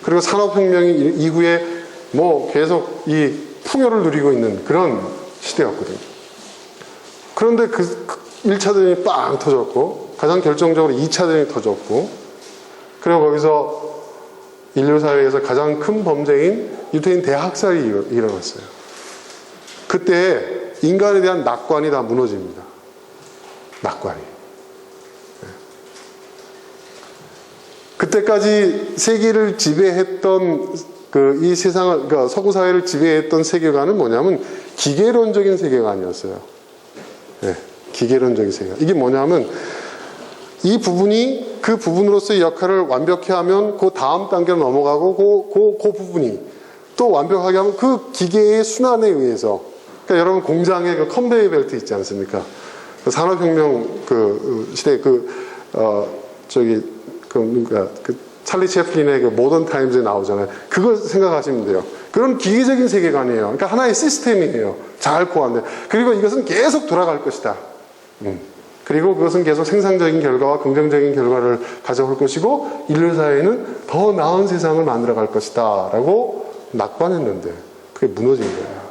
그리고 산업혁명 이후에 계속 이 풍요를 누리고 있는 그런 시대였거든요. 그런데 그 1차 대전이 빵 터졌고, 가장 결정적으로 2차 대전이 터졌고, 그리고 거기서 인류 사회에서 가장 큰 범죄인 유태인 대학살이 일어났어요. 그때 인간에 대한 낙관이 다 무너집니다. 낙관이. 그때까지 세계를 지배했던 이 세상을, 그러니까 서구 사회를 지배했던 세계관은 뭐냐면 기계론적인 세계관이었어요. 네. 기계론적인 세계관. 이게 뭐냐면 이 부분이 그 부분으로서의 역할을 완벽히 하면 그 다음 단계로 넘어가고 그 부분이 또 완벽하게 하면 그 기계의 순환에 의해서, 그러니까 여러분 공장에 그 컨베이어 벨트 있지 않습니까? 그 산업혁명 그 시대 찰리 채플린의 그 모던 타임즈에 나오잖아요. 그걸 생각하시면 돼요. 그런 기계적인 세계관이에요. 그러니까 하나의 시스템이에요. 잘 고안돼. 그리고 이것은 계속 돌아갈 것이다. 그리고 그것은 계속 생산적인 결과와 긍정적인 결과를 가져올 것이고 인류 사회는 더 나은 세상을 만들어갈 것이다 라고 낙관했는데 그게 무너진 거예요.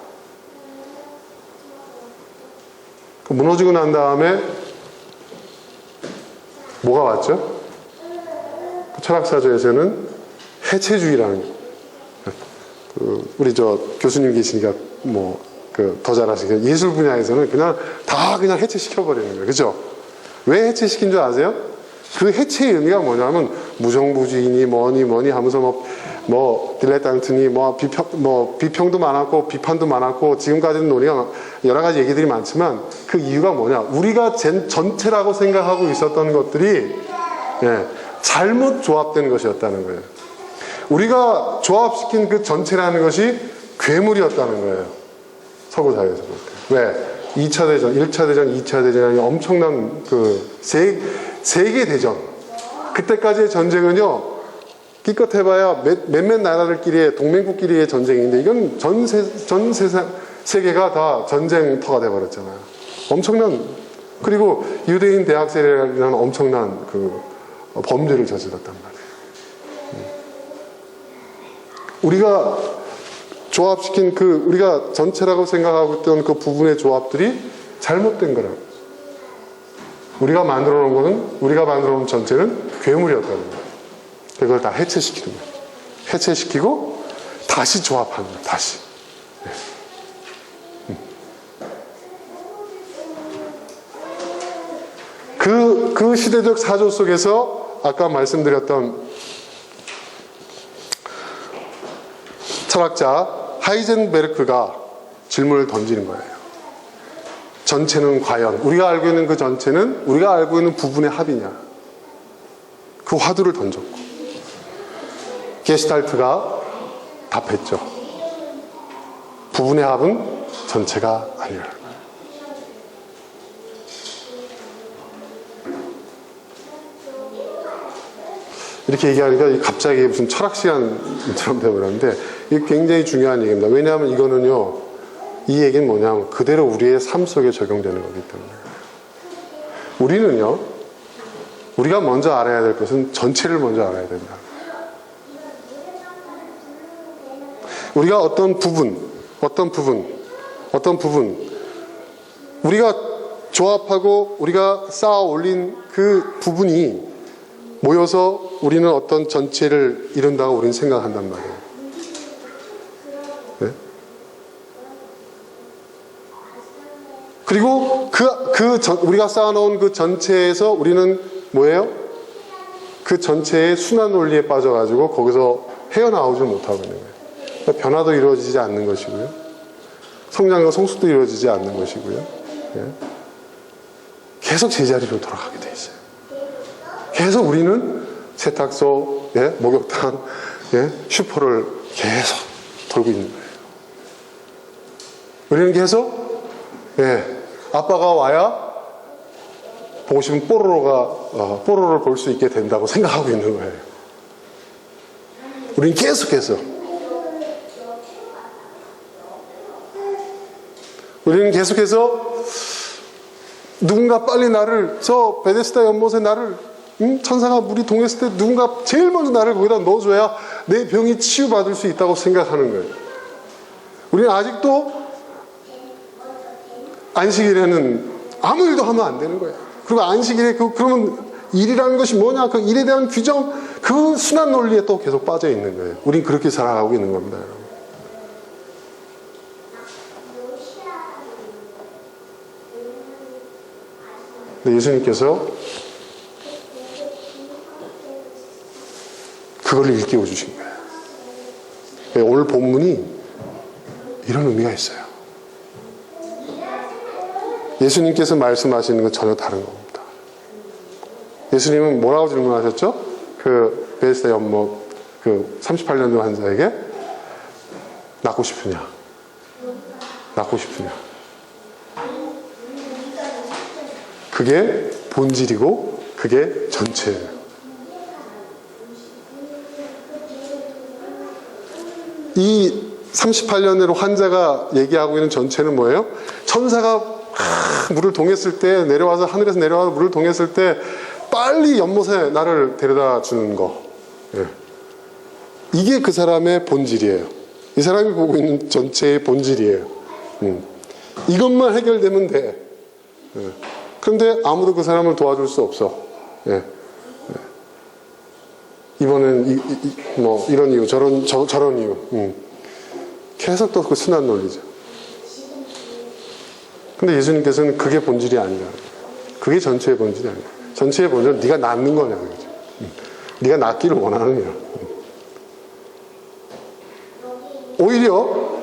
무너지고 난 다음에 뭐가 왔죠? 철학사조에서는 해체주의라는 거. 우리 교수님 계시니까 더 잘하시겠어요. 예술 분야에서는 그냥 다 그냥 해체시켜버리는 거예요. 그죠? 왜 해체시킨 줄 아세요? 그 해체의 의미가 뭐냐면 무정부주의니 뭐니 하면서 딜레탄트니 비평도 많았고 비판도 많았고 지금까지는 논의가 여러 가지 얘기들이 많지만 그 이유가 뭐냐? 우리가 전체라고 생각하고 있었던 것들이 잘못 조합된 것이었다는 거예요. 우리가 조합시킨 그 전체라는 것이 괴물이었다는 거예요. 서구 사회에서 볼 때. 왜? 2차 대전, 1차 대전, 2차 대전이 엄청난 세계 대전. 그때까지의 전쟁은요, 기껏 해봐야 몇몇 나라들끼리의, 동맹국끼리의 전쟁인데, 이건 전 세계가 다 전쟁터가 돼버렸잖아요. 엄청난, 그리고 유대인 대학 세례라는 엄청난 범죄를 저질렀단 말이에요. 우리가 조합시킨 우리가 전체라고 생각하고 있던 그 부분의 조합들이 잘못된 거라고. 우리가 만들어 놓은 거는, 우리가 만들어 놓은 전체는 괴물이었다는 거예요. 그걸 다 해체시키는 거예요. 해체시키고 다시 조합하는 거예요. 다시. 그 시대적 사조 속에서 아까 말씀드렸던 철학자 하이젠베르크가 질문을 던지는 거예요. 전체는 과연 우리가 알고 있는 그 전체는 우리가 알고 있는 부분의 합이냐? 그 화두를 던졌고 게슈탈트가 답했죠. 부분의 합은 전체가 아니라. 이렇게 얘기하니까 갑자기 무슨 철학 시간처럼 되어버렸는데 이게 굉장히 중요한 얘기입니다. 왜냐하면 이거는요, 이 얘기는 뭐냐면 그대로 우리의 삶 속에 적용되는 거기 때문에. 우리는요, 우리가 먼저 알아야 될 것은 전체를 먼저 알아야 된다. 우리가 어떤 부분, 우리가 조합하고 우리가 쌓아 올린 그 부분이 모여서 우리는 어떤 전체를 이룬다고 우리는 생각한단 말이에요. 네? 그리고 우리가 쌓아놓은 그 전체에서 우리는 뭐예요? 그 전체의 순환 논리에 빠져가지고 거기서 헤어나오지 못하고 있는 거예요. 그러니까 변화도 이루어지지 않는 것이고요. 성장과 성숙도 이루어지지 않는 것이고요. 네? 계속 제자리로 돌아가게 돼 있어요. 계속 우리는 세탁소, 목욕탕, 슈퍼를 계속 돌고 있는 거예요. 우리는 계속, 아빠가 와야 보고 싶은 뽀로로를 볼 수 있게 된다고 생각하고 있는 거예요. 우리는 계속해서. 우리는 계속해서 누군가 빨리 나를, 저 베데스다 연못에 나를, 천사가 물이 동했을 때 누군가 제일 먼저 나를 거기다 넣어줘야 내 병이 치유받을 수 있다고 생각하는 거예요. 우리는 아직도 안식일에는 아무 일도 하면 안 되는 거예요. 그리고 안식일에 그러면 일이라는 것이 뭐냐? 그 일에 대한 규정, 그 순환 논리에 또 계속 빠져 있는 거예요. 우린 그렇게 살아가고 있는 겁니다, 여러분. 근데 예수님께서 그걸 일깨워 주신 거예요. 오늘 본문이 이런 의미가 있어요. 예수님께서 말씀하시는 건 전혀 다른 겁니다. 예수님은 뭐라고 질문하셨죠? 그 베데스다 연못 그 38년도 환자에게 낫고 싶으냐? 낫고 싶으냐? 그게 본질이고 그게 전체예요. 이 38년으로 환자가 얘기하고 있는 전체는 뭐예요? 천사가 물을 동했을 때 내려와서 하늘에서 내려와서 물을 동했을 때 빨리 연못에 나를 데려다 주는 거. 예. 이게 그 사람의 본질이에요. 이 사람이 보고 있는 전체의 본질이에요. 이것만 해결되면 돼. 예. 그런데 아무도 그 사람을 도와줄 수 없어. 예. 이번엔 뭐 이런 이유 저런 이유 계속 또 그 순환 논리죠. 근데 예수님께서는 그게 본질이 아니라 그게 전체의 본질이 아니야. 전체의 본질은 네가 낫는 거냐 그거죠. 네가 낫기를 원하느냐. 오히려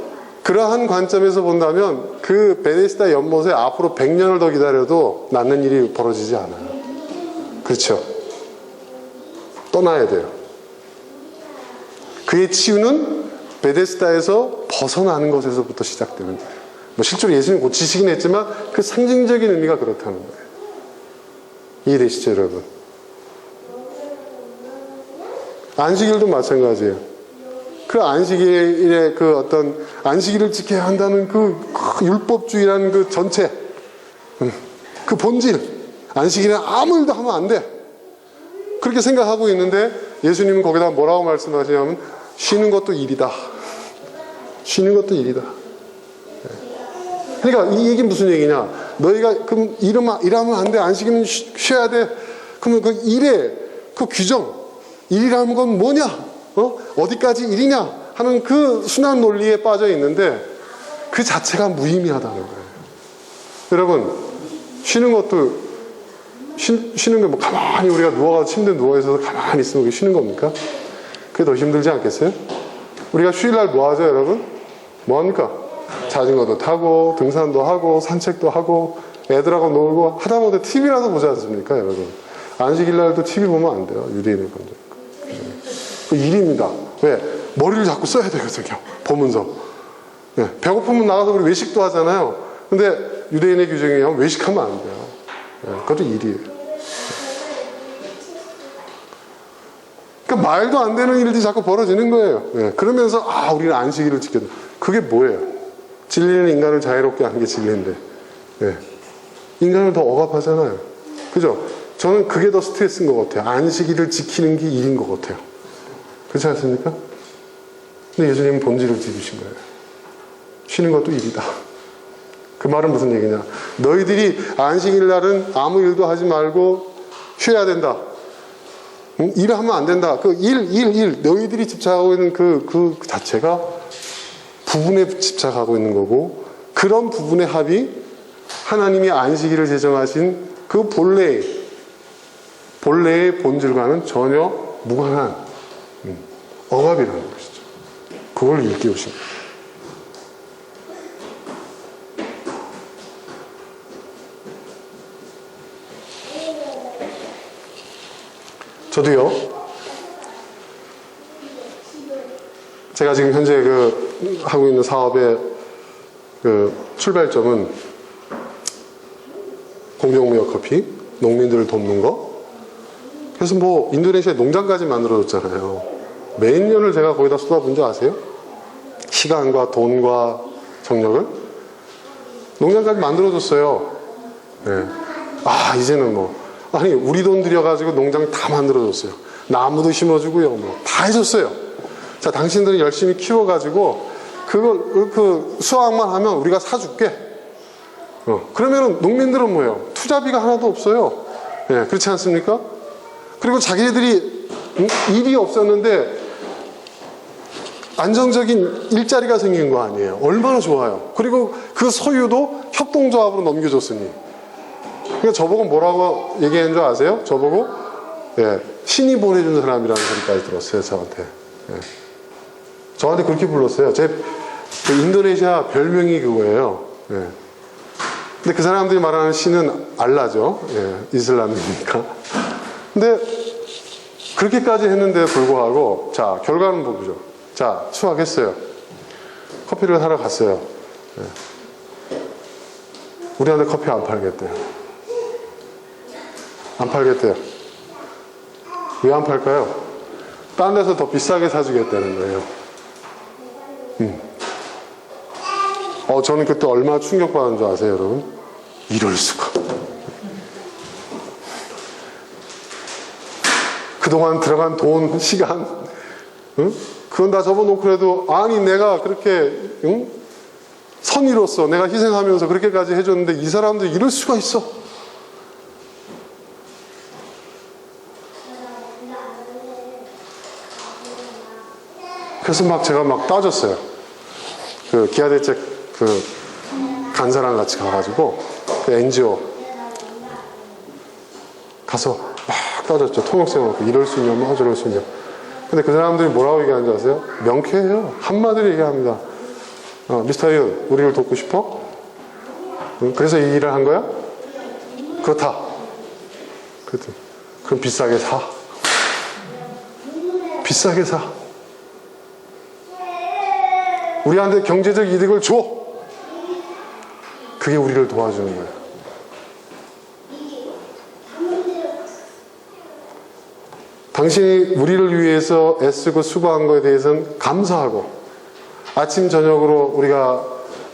그러한 관점에서 본다면 그 베데스다 연못에 앞으로 100년을 더 기다려도 낫는 일이 벌어지지 않아요. 그렇죠? 떠나야 돼요. 그의 치유는 베데스다에서 벗어나는 것에서부터 시작되는 거예요. 뭐 실제로 예수님 고치시긴 했지만 그 상징적인 의미가 그렇다는 거예요. 이해되시죠, 여러분? 안식일도 마찬가지예요. 그 안식일의 그 어떤 안식일을 지켜야 한다는 그 율법주의라는 그 전체, 그 본질, 안식일에 아무 일도 하면 안 돼. 그렇게 생각하고 있는데 예수님은 거기다 뭐라고 말씀하시냐면 쉬는 것도 일이다. 쉬는 것도 일이다. 그러니까 이 얘기는 무슨 얘기냐? 너희가 그럼 일하면 안 돼. 안식일은 쉬어야 돼. 그러면 그 일의 그 규정, 일이라는 건 뭐냐? 어디까지 일이냐? 하는 그 순환 논리에 빠져 있는데 그 자체가 무의미하다는 거예요. 여러분, 쉬는 것도 쉬는 게 뭐 가만히 우리가 누워가지고 침대에 누워있어서 가만히 있으면 그게 쉬는 겁니까? 그게 더 힘들지 않겠어요? 우리가 휴일날 뭐 하죠, 여러분? 뭐 합니까? 자전거도 타고 등산도 하고 산책도 하고 애들하고 놀고 하다못해 TV라도 보지 않습니까, 여러분? 안식일날도 TV 보면 안 돼요. 유대인의 건데. 그 일입니다. 왜? 머리를 자꾸 써야 되거든요. 보면서. 네. 배고프면 나가서 우리 외식도 하잖아요. 근데 유대인의 규정에 의하면 외식하면 안 돼요. 네. 그것도 일이에요. 그러니까 말도 안 되는 일들이 자꾸 벌어지는 거예요. 네. 그러면서 우리는 안식일을 지켜야 돼. 그게 뭐예요? 진리는 인간을 자유롭게 하는 게 진리인데 네. 인간을 더 억압하잖아요. 그죠? 저는 그게 더 스트레스인 것 같아요. 안식일을 지키는 게 일인 것 같아요. 그렇지 않습니까? 근데 예수님은 본질을 지키신 거예요. 쉬는 것도 일이다. 그 말은 무슨 얘기냐? 너희들이 안식일 날은 아무 일도 하지 말고 쉬어야 된다. 일하면 안 된다. 그 일. 너희들이 집착하고 있는 그 자체가 부분에 집착하고 있는 거고, 그런 부분의 합이 하나님이 안식일을 제정하신 그 본래의 본질과는 전혀 무관한 억압이라는 것이죠. 그걸 일깨우신 거예요. 저도요, 제가 지금 현재 하고 있는 사업의 출발점은 공정무역 커피, 농민들을 돕는 거. 그래서 뭐 인도네시아에 농장까지 만들어줬잖아요. 몇 년을 제가 거기다 쏟아본 줄 아세요? 시간과 돈과 정력을. 농장까지 만들어줬어요. 네. 이제는 우리 돈 들여가지고 농장 다 만들어줬어요. 나무도 심어주고요. 다 해줬어요. 자, 당신들이 열심히 키워가지고 그 수확만 하면 우리가 사줄게. 그러면은 농민들은 뭐예요? 투자비가 하나도 없어요. 네, 그렇지 않습니까? 그리고 자기들이 일이 없었는데 안정적인 일자리가 생긴 거 아니에요. 얼마나 좋아요. 그리고 그 소유도 협동조합으로 넘겨줬으니. 그러니까 저보고 뭐라고 얘기한 줄 아세요? 저보고 신이 보내준 사람이라는 소리까지 들었어요. 저한테 그렇게 불렀어요. 제 인도네시아 별명이 그거예요. 근데 그 사람들이 말하는 신은 알라죠. 예, 이슬람이니까. 근데 그렇게까지 했는데 불구하고, 자, 결과는 뭐죠? 자, 수확했어요. 커피를 사러 갔어요. 예. 우리한테 커피 안 팔겠대요. 안 팔겠대요. 왜 안 팔까요? 딴 데서 더 비싸게 사주겠다는 거예요. 저는 그때 얼마나 충격받은 줄 아세요, 여러분? 이럴 수가. 그동안 들어간 돈, 시간, 응? 그건 다 접어놓고 그래도, 아니, 내가 그렇게, 응? 선의로서 내가 희생하면서 그렇게까지 해줬는데 이 사람들이 이럴 수가 있어. 그래서 막 제가 막 따졌어요. 그 기아대책 그 간사랑 같이 가가지고 그 NGO 가서 막 따졌죠. 통역생 놓고 이럴 수 있냐, 뭐 저럴 수 있냐. 근데 그 사람들이 뭐라고 얘기하는지 아세요? 명쾌해요. 한마디로 얘기합니다. 미스터 윤, 우리를 돕고 싶어? 그래서 이 일을 한 거야? 그렇다. 그럼 비싸게 사. 비싸게 사. 우리한테 경제적 이득을 줘. 그게 우리를 도와주는 거예요. 당신이 우리를 위해서 애쓰고 수고한 것에 대해서는 감사하고, 아침 저녁으로 우리가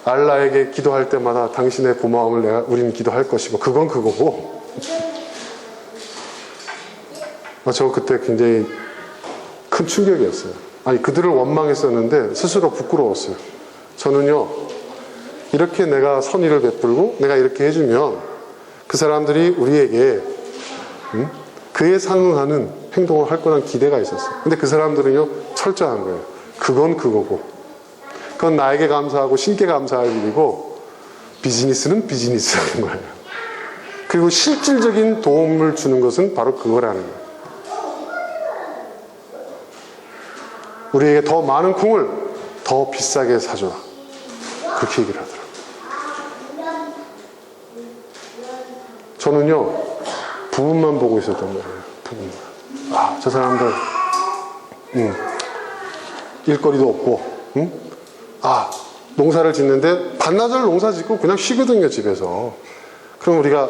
알라에게 기도할 때마다 당신의 고마움을 우리는 기도할 것이고, 그건 그거고. 저 그때 굉장히 큰 충격이었어요. 아니, 그들을 원망했었는데 스스로 부끄러웠어요. 저는요, 이렇게 내가 선의를 베풀고 내가 이렇게 해주면 그 사람들이 우리에게 그에 상응하는 행동을 할 거란 기대가 있었어요. 근데 그 사람들은요, 철저한 거예요. 그건 그거고, 그건 나에게 감사하고 신께 감사할 일이고, 비즈니스는 비즈니스라는 거예요. 그리고 실질적인 도움을 주는 것은 바로 그거라는 거예요. 우리에게 더 많은 콩을 더 비싸게 사줘라. 그렇게 얘기를 하더라고요. 저는요, 부분만 보고 있었단 말이에요. 부분만. 아, 저 사람들, 일거리도 없고, 아, 농사를 짓는데 반나절 농사 짓고 그냥 쉬거든요, 집에서. 그럼 우리가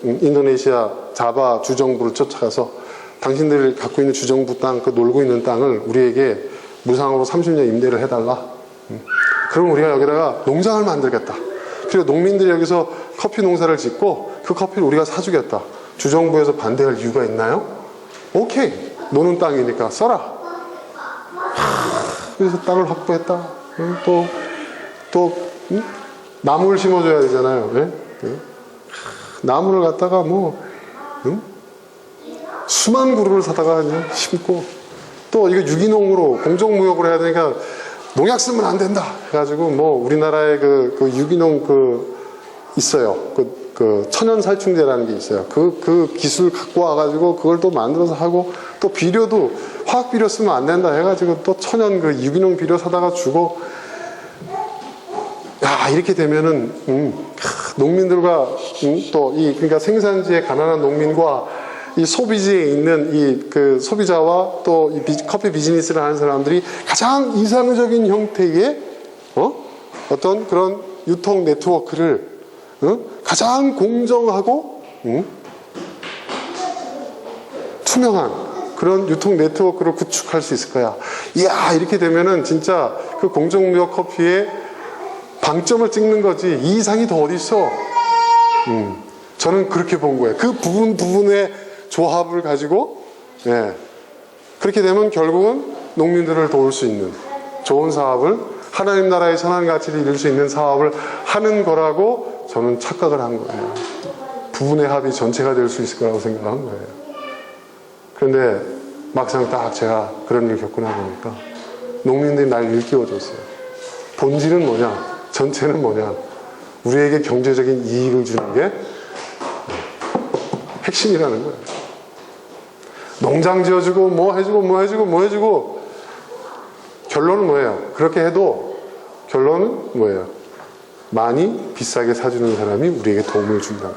인도네시아 자바 주정부를 쫓아가서 당신들이 갖고 있는 주정부 땅, 그 놀고 있는 땅을 우리에게 무상으로 30년 임대를 해달라. 그럼 우리가 여기다가 농장을 만들겠다. 그리고 농민들이 여기서 커피 농사를 짓고 그 커피를 우리가 사주겠다. 주정부에서 반대할 이유가 있나요? 오케이. 노는 땅이니까 써라. 그래서 땅을 확보했다. 나무를 심어줘야 되잖아요. 네? 나무를 갖다가 수만 그루를 사다가 그냥 심고, 또 이거 유기농으로 공정무역으로 해야 되니까 농약 쓰면 안 된다 해가지고 우리나라에 그 유기농 있어요. 그 천연 살충제라는 게 있어요. 그 기술 갖고 와가지고 그걸 또 만들어서 하고, 또 비료도 화학 비료 쓰면 안 된다 해가지고 또 천연 유기농 비료 사다가 주고. 야, 이렇게 되면은 농민들과 그러니까 생산지의 가난한 농민과 이 소비지에 있는 소비자와 또 이 커피 비즈니스를 하는 사람들이 가장 이상적인 형태의 어떤 그런 유통 네트워크를 가장 공정하고 투명한 그런 유통 네트워크를 구축할 수 있을 거야. 이야, 이렇게 되면은 진짜 그 공정무역 커피의 방점을 찍는 거지 이 이상이 더 어디 있어. 저는 그렇게 본 거예요. 그 부분의 조합을 가지고, 예, 그렇게 되면 결국은 농민들을 도울 수 있는 좋은 사업을, 하나님 나라의 선한 가치를 이룰 수 있는 사업을 하는 거라고 저는 착각을 한 거예요. 부분의 합이 전체가 될 수 있을 거라고 생각한 거예요. 그런데 막상 딱 제가 그런 일을 겪고 나보니까 농민들이 날 일깨워줬어요. 본질은 뭐냐? 전체는 뭐냐? 우리에게 경제적인 이익을 주는 게 핵심이라는 거예요. 농장 지어주고 뭐 해주고 결론은 뭐예요? 그렇게 해도 결론은 뭐예요? 많이 비싸게 사주는 사람이 우리에게 도움을 준다.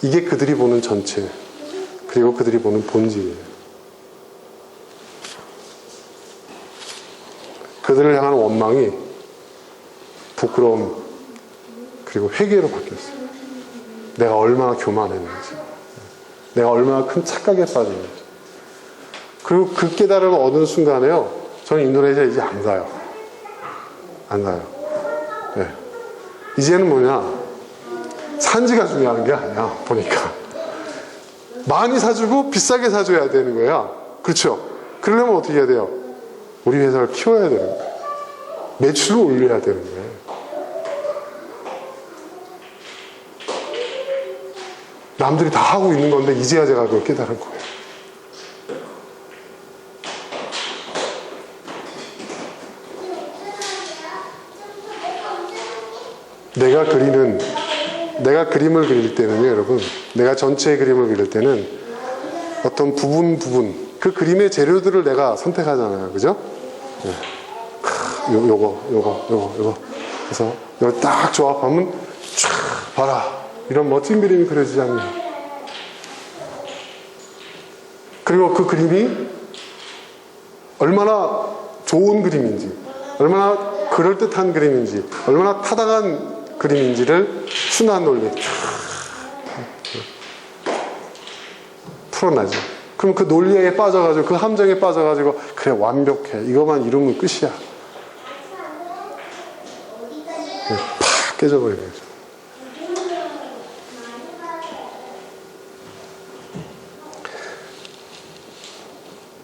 이게 그들이 보는 전체, 그리고 그들이 보는 본질이에요. 그들을 향한 원망이 부끄러움 그리고 회개로 바뀌었어요. 내가 얼마나 교만했는지, 내가 얼마나 큰 착각에 빠졌는지. 그리고 그 깨달음을 얻은 순간에요, 저는 인도네시아 이제 안 가요. 안 가요. 네. 이제는 뭐냐, 산지가 중요한 게 아니야. 보니까 많이 사주고 비싸게 사줘야 되는 거야. 그렇죠? 그러려면 어떻게 해야 돼요? 우리 회사를 키워야 되는 거예요. 매출을 올려야 되는 거예요. 남들이 다 하고 있는 건데 이제야 제가 그걸 깨달은 거예요. 내가 그림을 그릴 때는요, 여러분, 내가 전체의 그림을 그릴 때는 어떤 부분, 그 그림의 재료들을 내가 선택하잖아요. 그죠? 네. 요거. 그래서 이걸 딱 조합하면 촤, 봐라. 이런 멋진 그림이 그려지지 않냐. 그리고 그 그림이 얼마나 좋은 그림인지, 얼마나 그럴듯한 그림인지, 얼마나 타당한 그림인지를 순환 논리 풀어나죠. 그럼 그 논리에 빠져가지고, 그 함정에 빠져가지고, 그래, 완벽해. 이것만 이루면 끝이야. 팍 깨져버리는 거죠.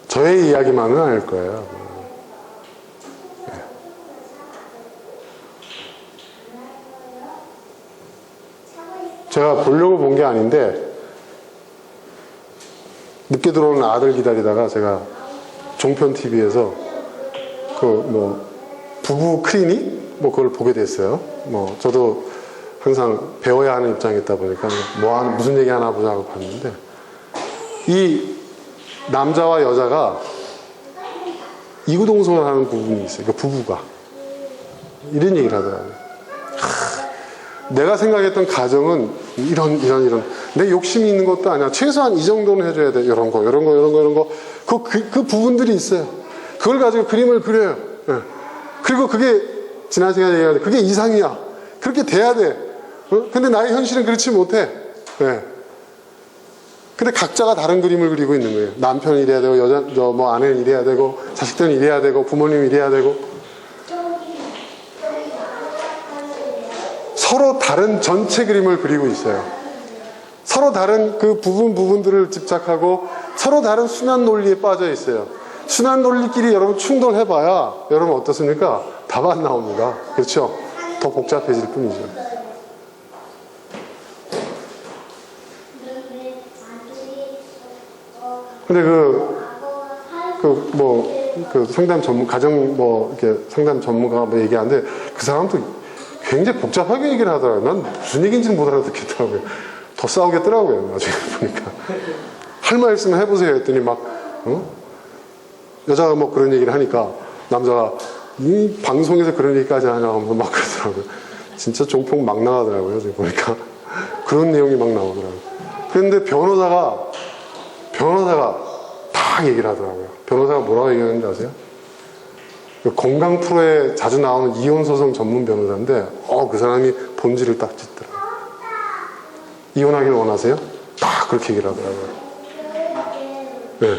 저의 이야기만은 아닐 거예요. 제가 보려고 본 게 아닌데, 늦게 들어오는 아들 기다리다가 제가 종편 TV에서 부부 클리닉? 그걸 보게 됐어요. 저도 항상 배워야 하는 입장에 있다 보니까 무슨 얘기 하나 보자 하고 봤는데, 이 남자와 여자가 이구동성을 하는 부분이 있어요. 그러니까 부부가. 이런 얘기를 하더라고요. 내가 생각했던 가정은 이런 내 욕심이 있는 것도 아니야. 최소한 이 정도는 해줘야 돼. 이런 거. 그 부분들이 있어요. 그걸 가지고 그림을 그려요. 네. 그리고 그게 지난 시간에 얘기했는데 그게 이상이야. 그렇게 돼야 돼. 근데 나의 현실은 그렇지 못해. 네. 근데 각자가 다른 그림을 그리고 있는 거예요. 남편은 이래야 되고, 아내는 이래야 되고, 자식들은 이래야 되고, 부모님은 이래야 되고. 서로 다른 전체 그림을 그리고 있어요. 서로 다른 그 부분들을 집착하고 서로 다른 순환 논리에 빠져 있어요. 순환 논리끼리 여러분 충돌해봐야 여러분 어떻습니까? 답 안 나옵니다. 그렇죠? 더 복잡해질 뿐이죠. 근데 상담 이렇게 상담 전문가가 얘기하는데 그 사람도 굉장히 복잡하게 얘기를 하더라고요. 난 무슨 얘기인지는 못 알아듣겠더라고요. 더 싸우겠더라고요. 나중에 보니까. 할 말 있으면 해보세요 했더니 여자가 그런 얘기를 하니까 남자가 이 방송에서 그런 얘기까지 하냐고 막 그러더라고요. 진짜 종폭 막 나가더라고요. 지금 보니까. 그런 내용이 막 나오더라고요. 그런데 변호사가 딱 얘기를 하더라고요. 변호사가 뭐라고 얘기하는지 아세요? 건강 프로에 자주 나오는 이혼소송 전문 변호사인데 그 사람이 본질을 딱 짚더라고요. 이혼하기를 원하세요? 딱 그렇게 얘기를 하더라고요. 네.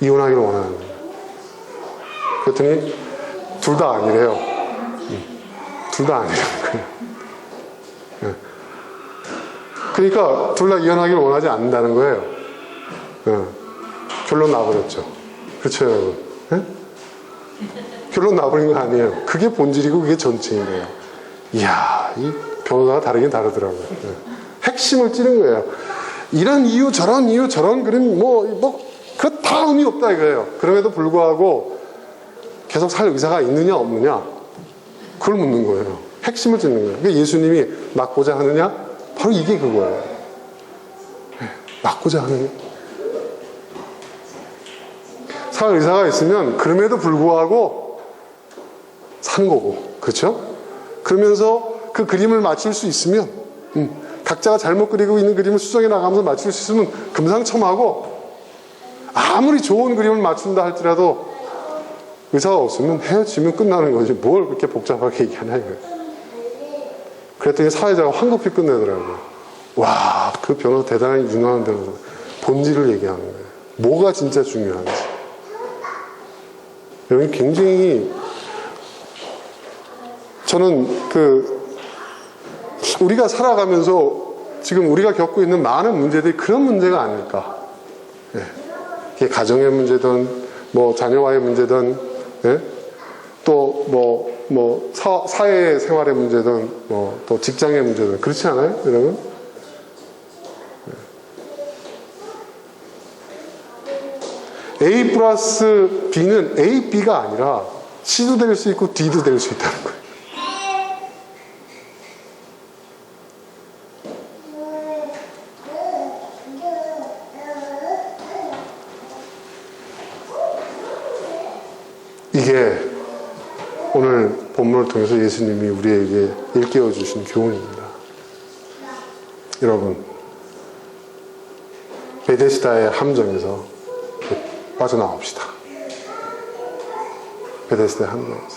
이혼하기를 원하는 거예요. 그랬더니 둘 다 아니래요. 둘 다 아니라는 거예요. 네. 그러니까 둘 다 이혼하기를 원하지 않는다는 거예요. 네. 결론 나버렸죠. 그렇죠, 여러분? 네? 결론 나버린 거 아니에요. 그게 본질이고 그게 전체인 거예요. 이야, 이 변호사가 다르긴 다르더라고요. 네. 핵심을 찌른 거예요. 이런 이유, 저런 그림, 그거 다 의미 없다 이거예요. 그럼에도 불구하고 계속 살 의사가 있느냐, 없느냐, 그걸 묻는 거예요. 핵심을 찌는 거예요. 그러니까 예수님이 낳고자 하느냐? 바로 이게 그거예요. 네. 낳고자 하느냐? 살 의사가 있으면 그럼에도 불구하고 사는 거고, 그렇죠? 그러면서 그 그림을 맞출 수 있으면, 각자가 잘못 그리고 있는 그림을 수정해 나가면서 맞출 수 있으면 금상첨화고, 아무리 좋은 그림을 맞춘다 할지라도 의사가 없으면 헤어지면 끝나는 거지. 뭘 그렇게 복잡하게 얘기하냐 이거예요. 그랬더니 사회자가 황급히 끝내더라고요. 와, 그 변호사 대단히 유능한 변호사. 본질을 얘기하는 거예요. 뭐가 진짜 중요한지. 여기 굉장히, 저는 우리가 살아가면서 지금 우리가 겪고 있는 많은 문제들이 그런 문제가 아닐까. 예. 이게 가정의 문제든, 자녀와의 문제든, 예? 또 사회 생활의 문제든, 또 직장의 문제든, 그렇지 않아요, 여러분? A 플러스 B는 A, B가 아니라 C도 될 수 있고 D도 될 수 있다는 거예요. 이게 오늘 본문을 통해서 예수님이 우리에게 일깨워 주신 교훈입니다. 여러분, 베데스다의 함정에서 빠져나옵시다. 베데스다의 함정에서.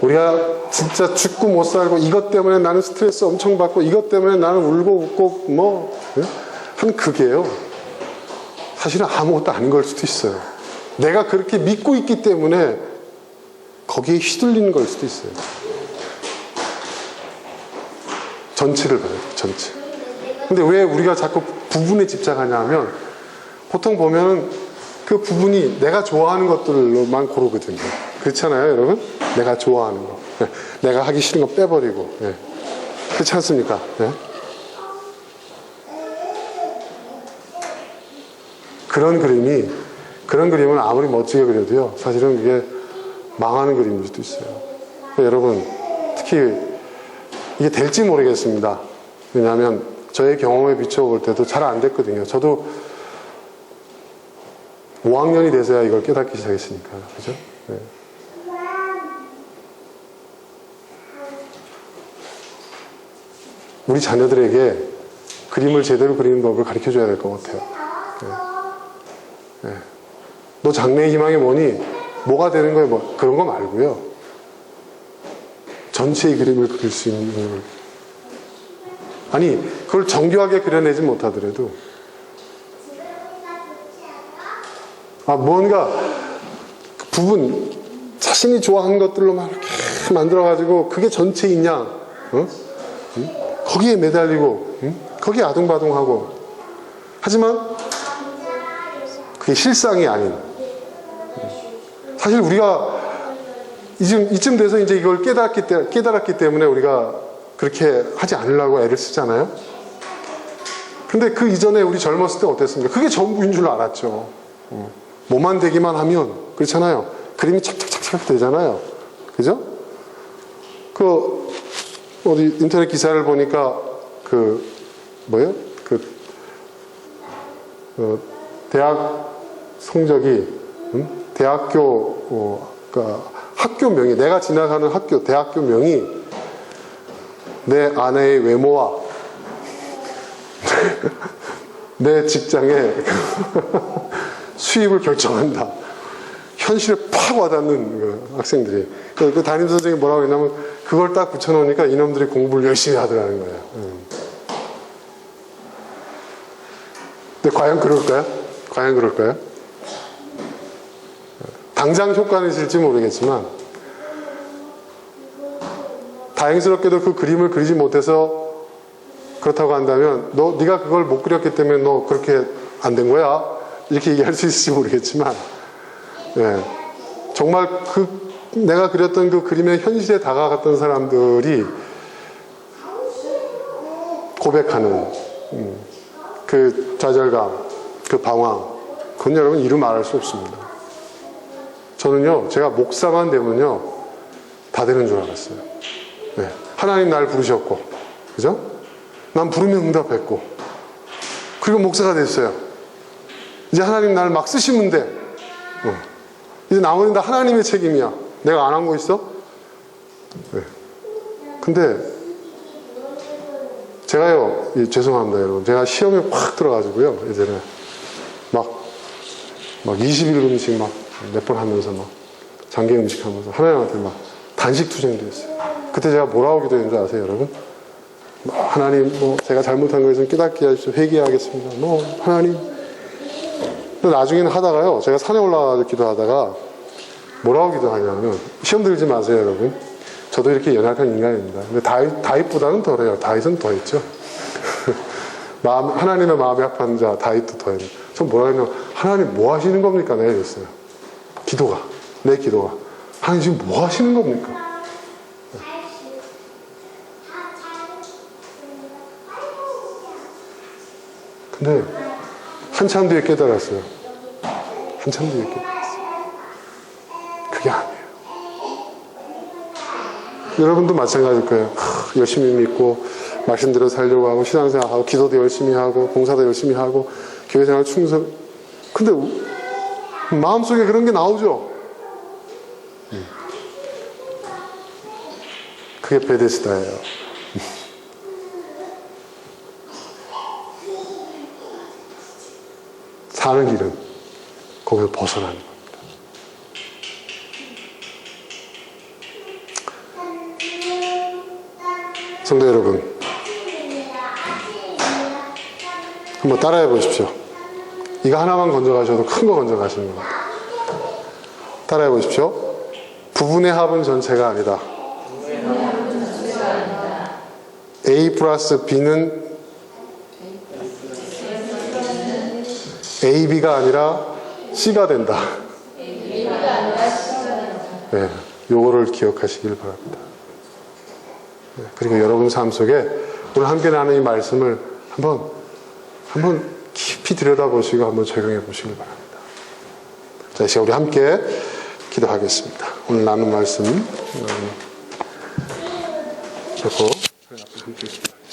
우리가 진짜 죽고 못 살고, 이것 때문에 나는 스트레스 엄청 받고, 이것 때문에 나는 울고 웃고 한 그게요, 사실은 아무것도 아닌 걸 수도 있어요. 내가 그렇게 믿고 있기 때문에 거기에 휘둘리는 걸 수도 있어요. 전체를 봐야 돼요, 전체. 근데 왜 우리가 자꾸 부분에 집착하냐 하면, 보통 보면 그 부분이 내가 좋아하는 것들로만 고르거든요. 그렇잖아요, 여러분? 내가 좋아하는 거. 내가 하기 싫은 거 빼버리고. 그렇지 않습니까? 그런 그림을 아무리 멋지게 그려도요, 사실은 그게 망하는 그림일 수도 있어요. 그러니까 여러분, 특히 이게 될지 모르겠습니다. 왜냐하면 저의 경험에 비춰볼 때도 잘 안 됐거든요. 저도 5학년이 돼서야 이걸 깨닫기 시작했으니까. 그죠? 네. 우리 자녀들에게 그림을 제대로 그리는 법을 가르쳐 줘야 될 것 같아요. 네. 네. 너 장래의 희망이 뭐니? 뭐가 되는 거야? 그런 거 말고요. 전체의 그림을 그릴 수 있는 힘을. 아니, 그걸 정교하게 그려내지 못하더라도, 뭔가 부분, 자신이 좋아하는 것들로만 이렇게 만들어가지고, 그게 전체 인양, 거기에 매달리고, 거기에 아둥바둥하고. 하지만, 그게 실상이 아닌. 사실 우리가 이쯤 돼서 이제 이걸 깨달았기 때문에 우리가 그렇게 하지 않으려고 애를 쓰잖아요. 근데 그 이전에 우리 젊었을 때 어땠습니까? 그게 전부인 줄 알았죠. 뭐만 되기만 하면, 그렇잖아요. 그림이 착착착착 되잖아요. 그죠? 어디 인터넷 기사를 보니까, 대학 성적이, 대학교, 학교 명이, 내가 지나가는 대학교 명이 내 아내의 외모와 내 직장의 수입을 결정한다. 현실에 팍 와닿는 학생들이. 그 담임 선생님이 뭐라고 했냐면, 그걸 딱 붙여놓으니까 이놈들이 공부를 열심히 하더라는 거예요. 근데 과연 그럴까요? 과연 그럴까요? 당장 효과는 있을지 모르겠지만, 다행스럽게도 그 그림을 그리지 못해서 그렇다고 한다면, 네가 그걸 못 그렸기 때문에 너 그렇게 안 된 거야, 이렇게 얘기할 수 있을지 모르겠지만, 정말 내가 그렸던 그 그림의 현실에 다가갔던 사람들이 고백하는 그 좌절감, 그 방황, 그건 여러분 이루 말할 수 없습니다. 저는요, 제가 목사만 되면요, 다 되는 줄 알았어요. 하나님 날 부르셨고, 그죠? 난 부르면 응답했고, 그리고 목사가 됐어요. 이제 하나님 날 막 쓰시면 돼. 이제 나머지는 다 하나님의 책임이야. 내가 안 한 거 있어? 근데 제가요, 죄송합니다 여러분, 제가 시험에 확 들어가지고요, 예전에 막 21금씩 막 몇 번 하면서 막 장기 음식 하면서 하나님한테 막 단식 투쟁도 했어요. 그때 제가 뭐라고 기도했는 줄 아세요, 여러분? 하나님, 뭐 제가 잘못한 것은 깨닫게 하십시오. 회개하겠습니다. 하나님. 근데 나중에는 하다가요, 제가 산에 올라가서 기도하다가 뭐라고 기도하냐면, 시험 들지 마세요, 여러분. 저도 이렇게 연약한 인간입니다. 근데 다윗보다는 덜해요. 다윗은 더 했죠. 하나님의 마음이 아픈 자 다윗도 더 했는데, 전 뭐라 했냐면, 하나님 뭐 하시는 겁니까? 내가 이랬어요. 내 기도가. 하나님 지금 뭐 하시는 겁니까? 근데 한참 뒤에 깨달았어요. 한참 뒤에 깨달았어요. 그게 아니에요. 여러분도 마찬가지일 거예요. 열심히 믿고 말씀대로 살려고 하고 신앙생활하고 기도도 열심히 하고 봉사도 열심히 하고 교회생활 충성. 근데 마음속에 그런 게 나오죠. 그게 베데스다예요. 사는 길은 거기서 벗어나는 겁니다. 성도 여러분, 한번 따라해 보십시오. 이거 하나만 건져가셔도 큰 거 건져가시는 겁니다. 따라해 보십시오. 부분의 합은 전체가 아니다. A 플러스 B는 A, B가 아니라 C가 된다. 네, 요거를 기억하시길 바랍니다. 네, 그리고 여러분 삶 속에 오늘 함께 나눈 이 말씀을 한번 깊이 들여다보시고 한번 적용해 보시길 바랍니다. 자, 이제 우리 함께 기도하겠습니다. 오늘 나눈 말씀 듣고 저희 앞에 함께 있습니다.